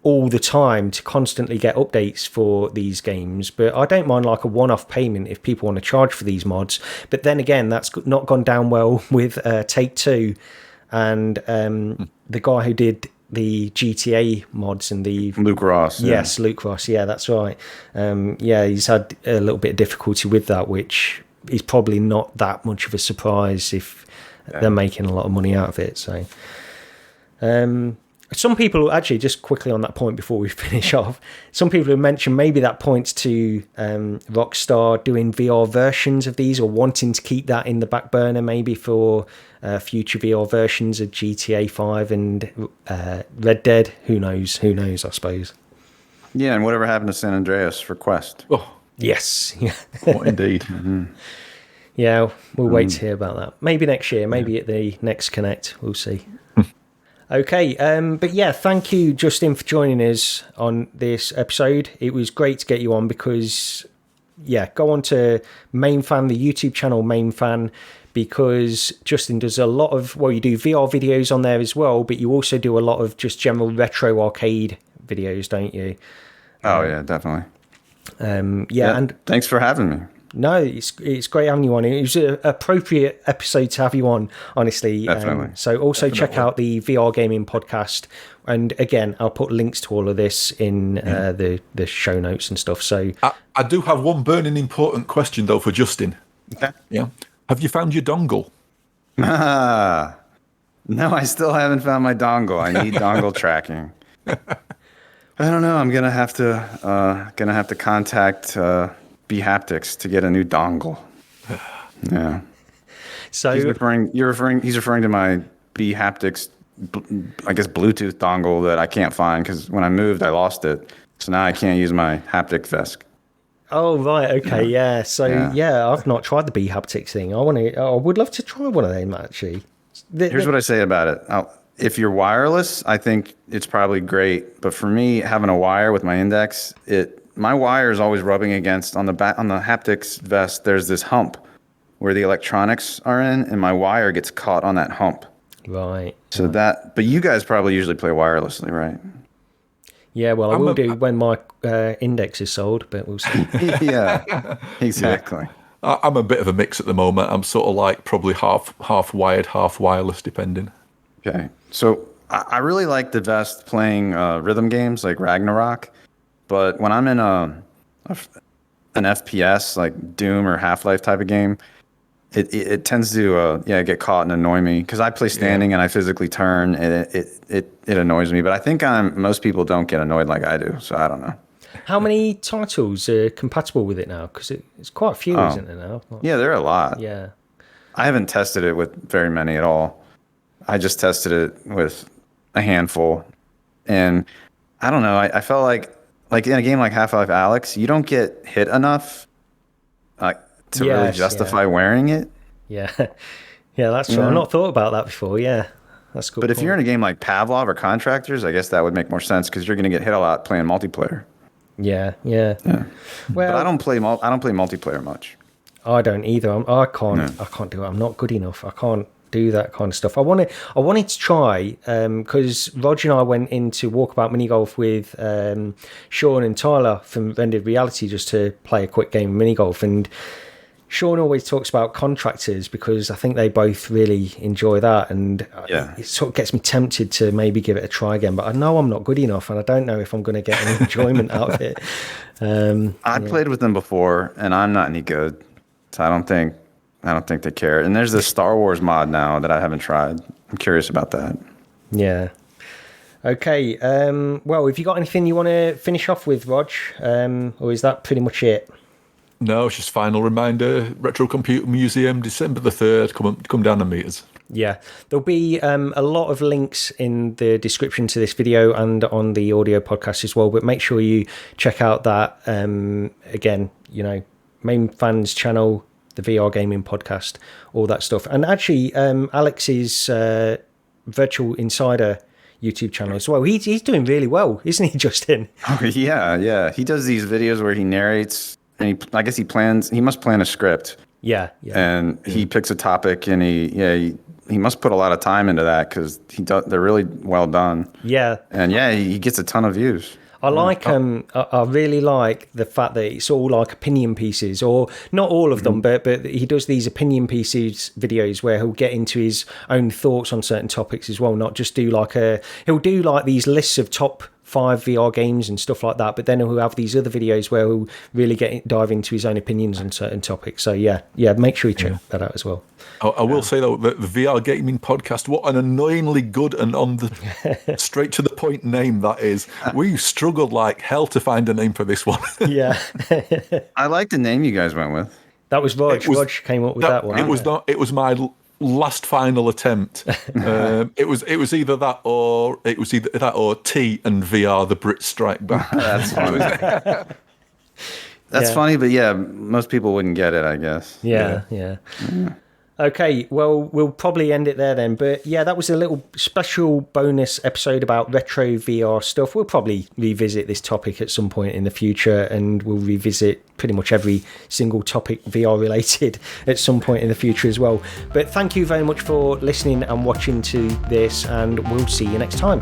all the time to constantly get updates for these games. But I don't mind like a one-off payment if people want to charge for these mods. But then again, that's not gone down well with Take-Two and the guy who did the GTA mods and the
Luke Ross.
Yes, Luke Ross. Yeah, that's right. He's had a little bit of difficulty with that, which is probably not that much of a surprise if they're making a lot of money out of it. So, some people actually, just quickly on that point before we finish off, some people have mentioned maybe that points to Rockstar doing VR versions of these or wanting to keep that in the back burner maybe for future VR versions of GTA 5 and Red Dead. Who knows, I suppose.
Yeah, and whatever happened to San Andreas for Quest?
Oh, yes.
What indeed. Mm-hmm.
Yeah, we'll wait to hear about that. Maybe next year, maybe at the next Connect, we'll see. Okay, but thank you, Justin, for joining us on this episode. It was great to get you on because, go on to Mame-Fan, the YouTube channel Mame-Fan, because Justin does a lot of, you do VR videos on there as well, but you also do a lot of just general retro arcade videos, don't you?
Oh, yeah, definitely.
And
thanks for having me.
No, it's great having you on. It was an appropriate episode to have you on, honestly.
Definitely.
So also check out the VR Gaming podcast. And again, I'll put links to all of this in the show notes and stuff. So
I do have one burning important question, though, for Justin.
Okay.
Yeah. Have you found your dongle?
No, I still haven't found my dongle. I need dongle tracking. I don't know. I'm gonna have to contact bHaptics to get a new dongle. Yeah.
So
he's referring to my bHaptics, I guess Bluetooth dongle that I can't find because when I moved I lost it. So now I can't use my haptic vest.
Oh right, okay, yeah. So I've not tried the bHaptics thing. I would love to try one of them actually.
Here's what I say about it. If you're wireless, I think it's probably great. But for me, having a wire with my index, my wire is always rubbing against on the haptics vest. There's this hump where the electronics are in, and my wire gets caught on that hump.
Right.
So but you guys probably usually play wirelessly, right?
Yeah, well, I will do when my index is sold, but we'll see.
Yeah, exactly.
I'm a bit of a mix at the moment. I'm sort of like probably half wired, half wireless, depending.
Okay, so I really like the vest playing rhythm games like Ragnarok. But when I'm in a an FPS like Doom or Half-Life type of game, it tends to get caught and annoy me because I play standing and I physically turn. And it annoys me, but I think most people don't get annoyed like I do, so I don't know.
How many titles are compatible with it now? Because it's quite a few, isn't there now?
Yeah, there are a lot.
Yeah.
I haven't tested it with very many at all. I just tested it with a handful. And I don't know, I felt like in a game like Half-Life Alyx, you don't get hit enough to really justify wearing it.
Yeah. Yeah, that's true. I've not thought about that before. Yeah, that's cool.
But if you're in a game like Pavlov or Contractors, I guess that would make more sense because you're going to get hit a lot playing multiplayer.
Yeah.
Well, but I don't play multiplayer much.
I don't either. I can't do it. I'm not good enough. I can't do that kind of stuff. I wanted to try because Roger and I went into Walkabout Mini Golf with Sean and Tyler from Rendered Reality just to play a quick game of mini golf, and Sean always talks about Contractors because I think they both really enjoy that, and it sort of gets me tempted to maybe give it a try again, but I know I'm not good enough and I don't know if I'm going to get any enjoyment out of it. I
played with them before and I'm not any good, so I don't think they care. And there's this Star Wars mod now that I haven't tried. I'm curious about that.
Yeah. Okay. Well, have you got anything you want to finish off with, Rog? Or is that pretty much it?
No, it's just final reminder. Retro Computer Museum, December the 3rd. Come down and meet us.
Yeah. There'll be a lot of links in the description to this video and on the audio podcast as well. But make sure you check out that, again, Mame-Fan's channel, the VR Gaming Podcast, all that stuff. And actually, Alex's Virtual Insider YouTube channel as well. He's doing really well, isn't he, Justin?
Oh, yeah. He does these videos where he narrates, and I guess he must plan a script.
Yeah.
And he picks a topic, and he must put a lot of time into that because they're really well done. Yeah. And he gets a ton of views.
I really like the fact that it's all like opinion pieces, or not all of them, but he does these opinion pieces videos where he'll get into his own thoughts on certain topics as well, not just do he'll do like these lists of top 5 VR games and stuff like that, but then he'll have these other videos where he'll really dive into his own opinions on certain topics. So yeah, make sure you check that out as well.
I will say though, the VR Gaming Podcast, what an annoyingly good and on the straight to the point name that is. We struggled like hell to find a name for this one. Yeah.
I like the name you guys went with.
That was Rog. Rog came up with that one.
It was my last final attempt. It was either that or T and VR, the Brits Strike Back.
That's funny. That's funny, but most people wouldn't get it, I guess.
Yeah. Okay, well, we'll probably end it there then. But that was a little special bonus episode about retro VR stuff. We'll probably revisit this topic at some point in the future, and we'll revisit pretty much every single topic VR related at some point in the future as well. But thank you very much for listening and watching to this, and we'll see you next time.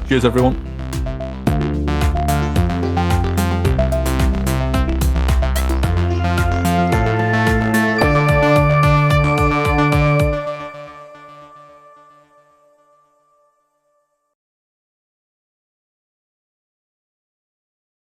Cheers, everyone.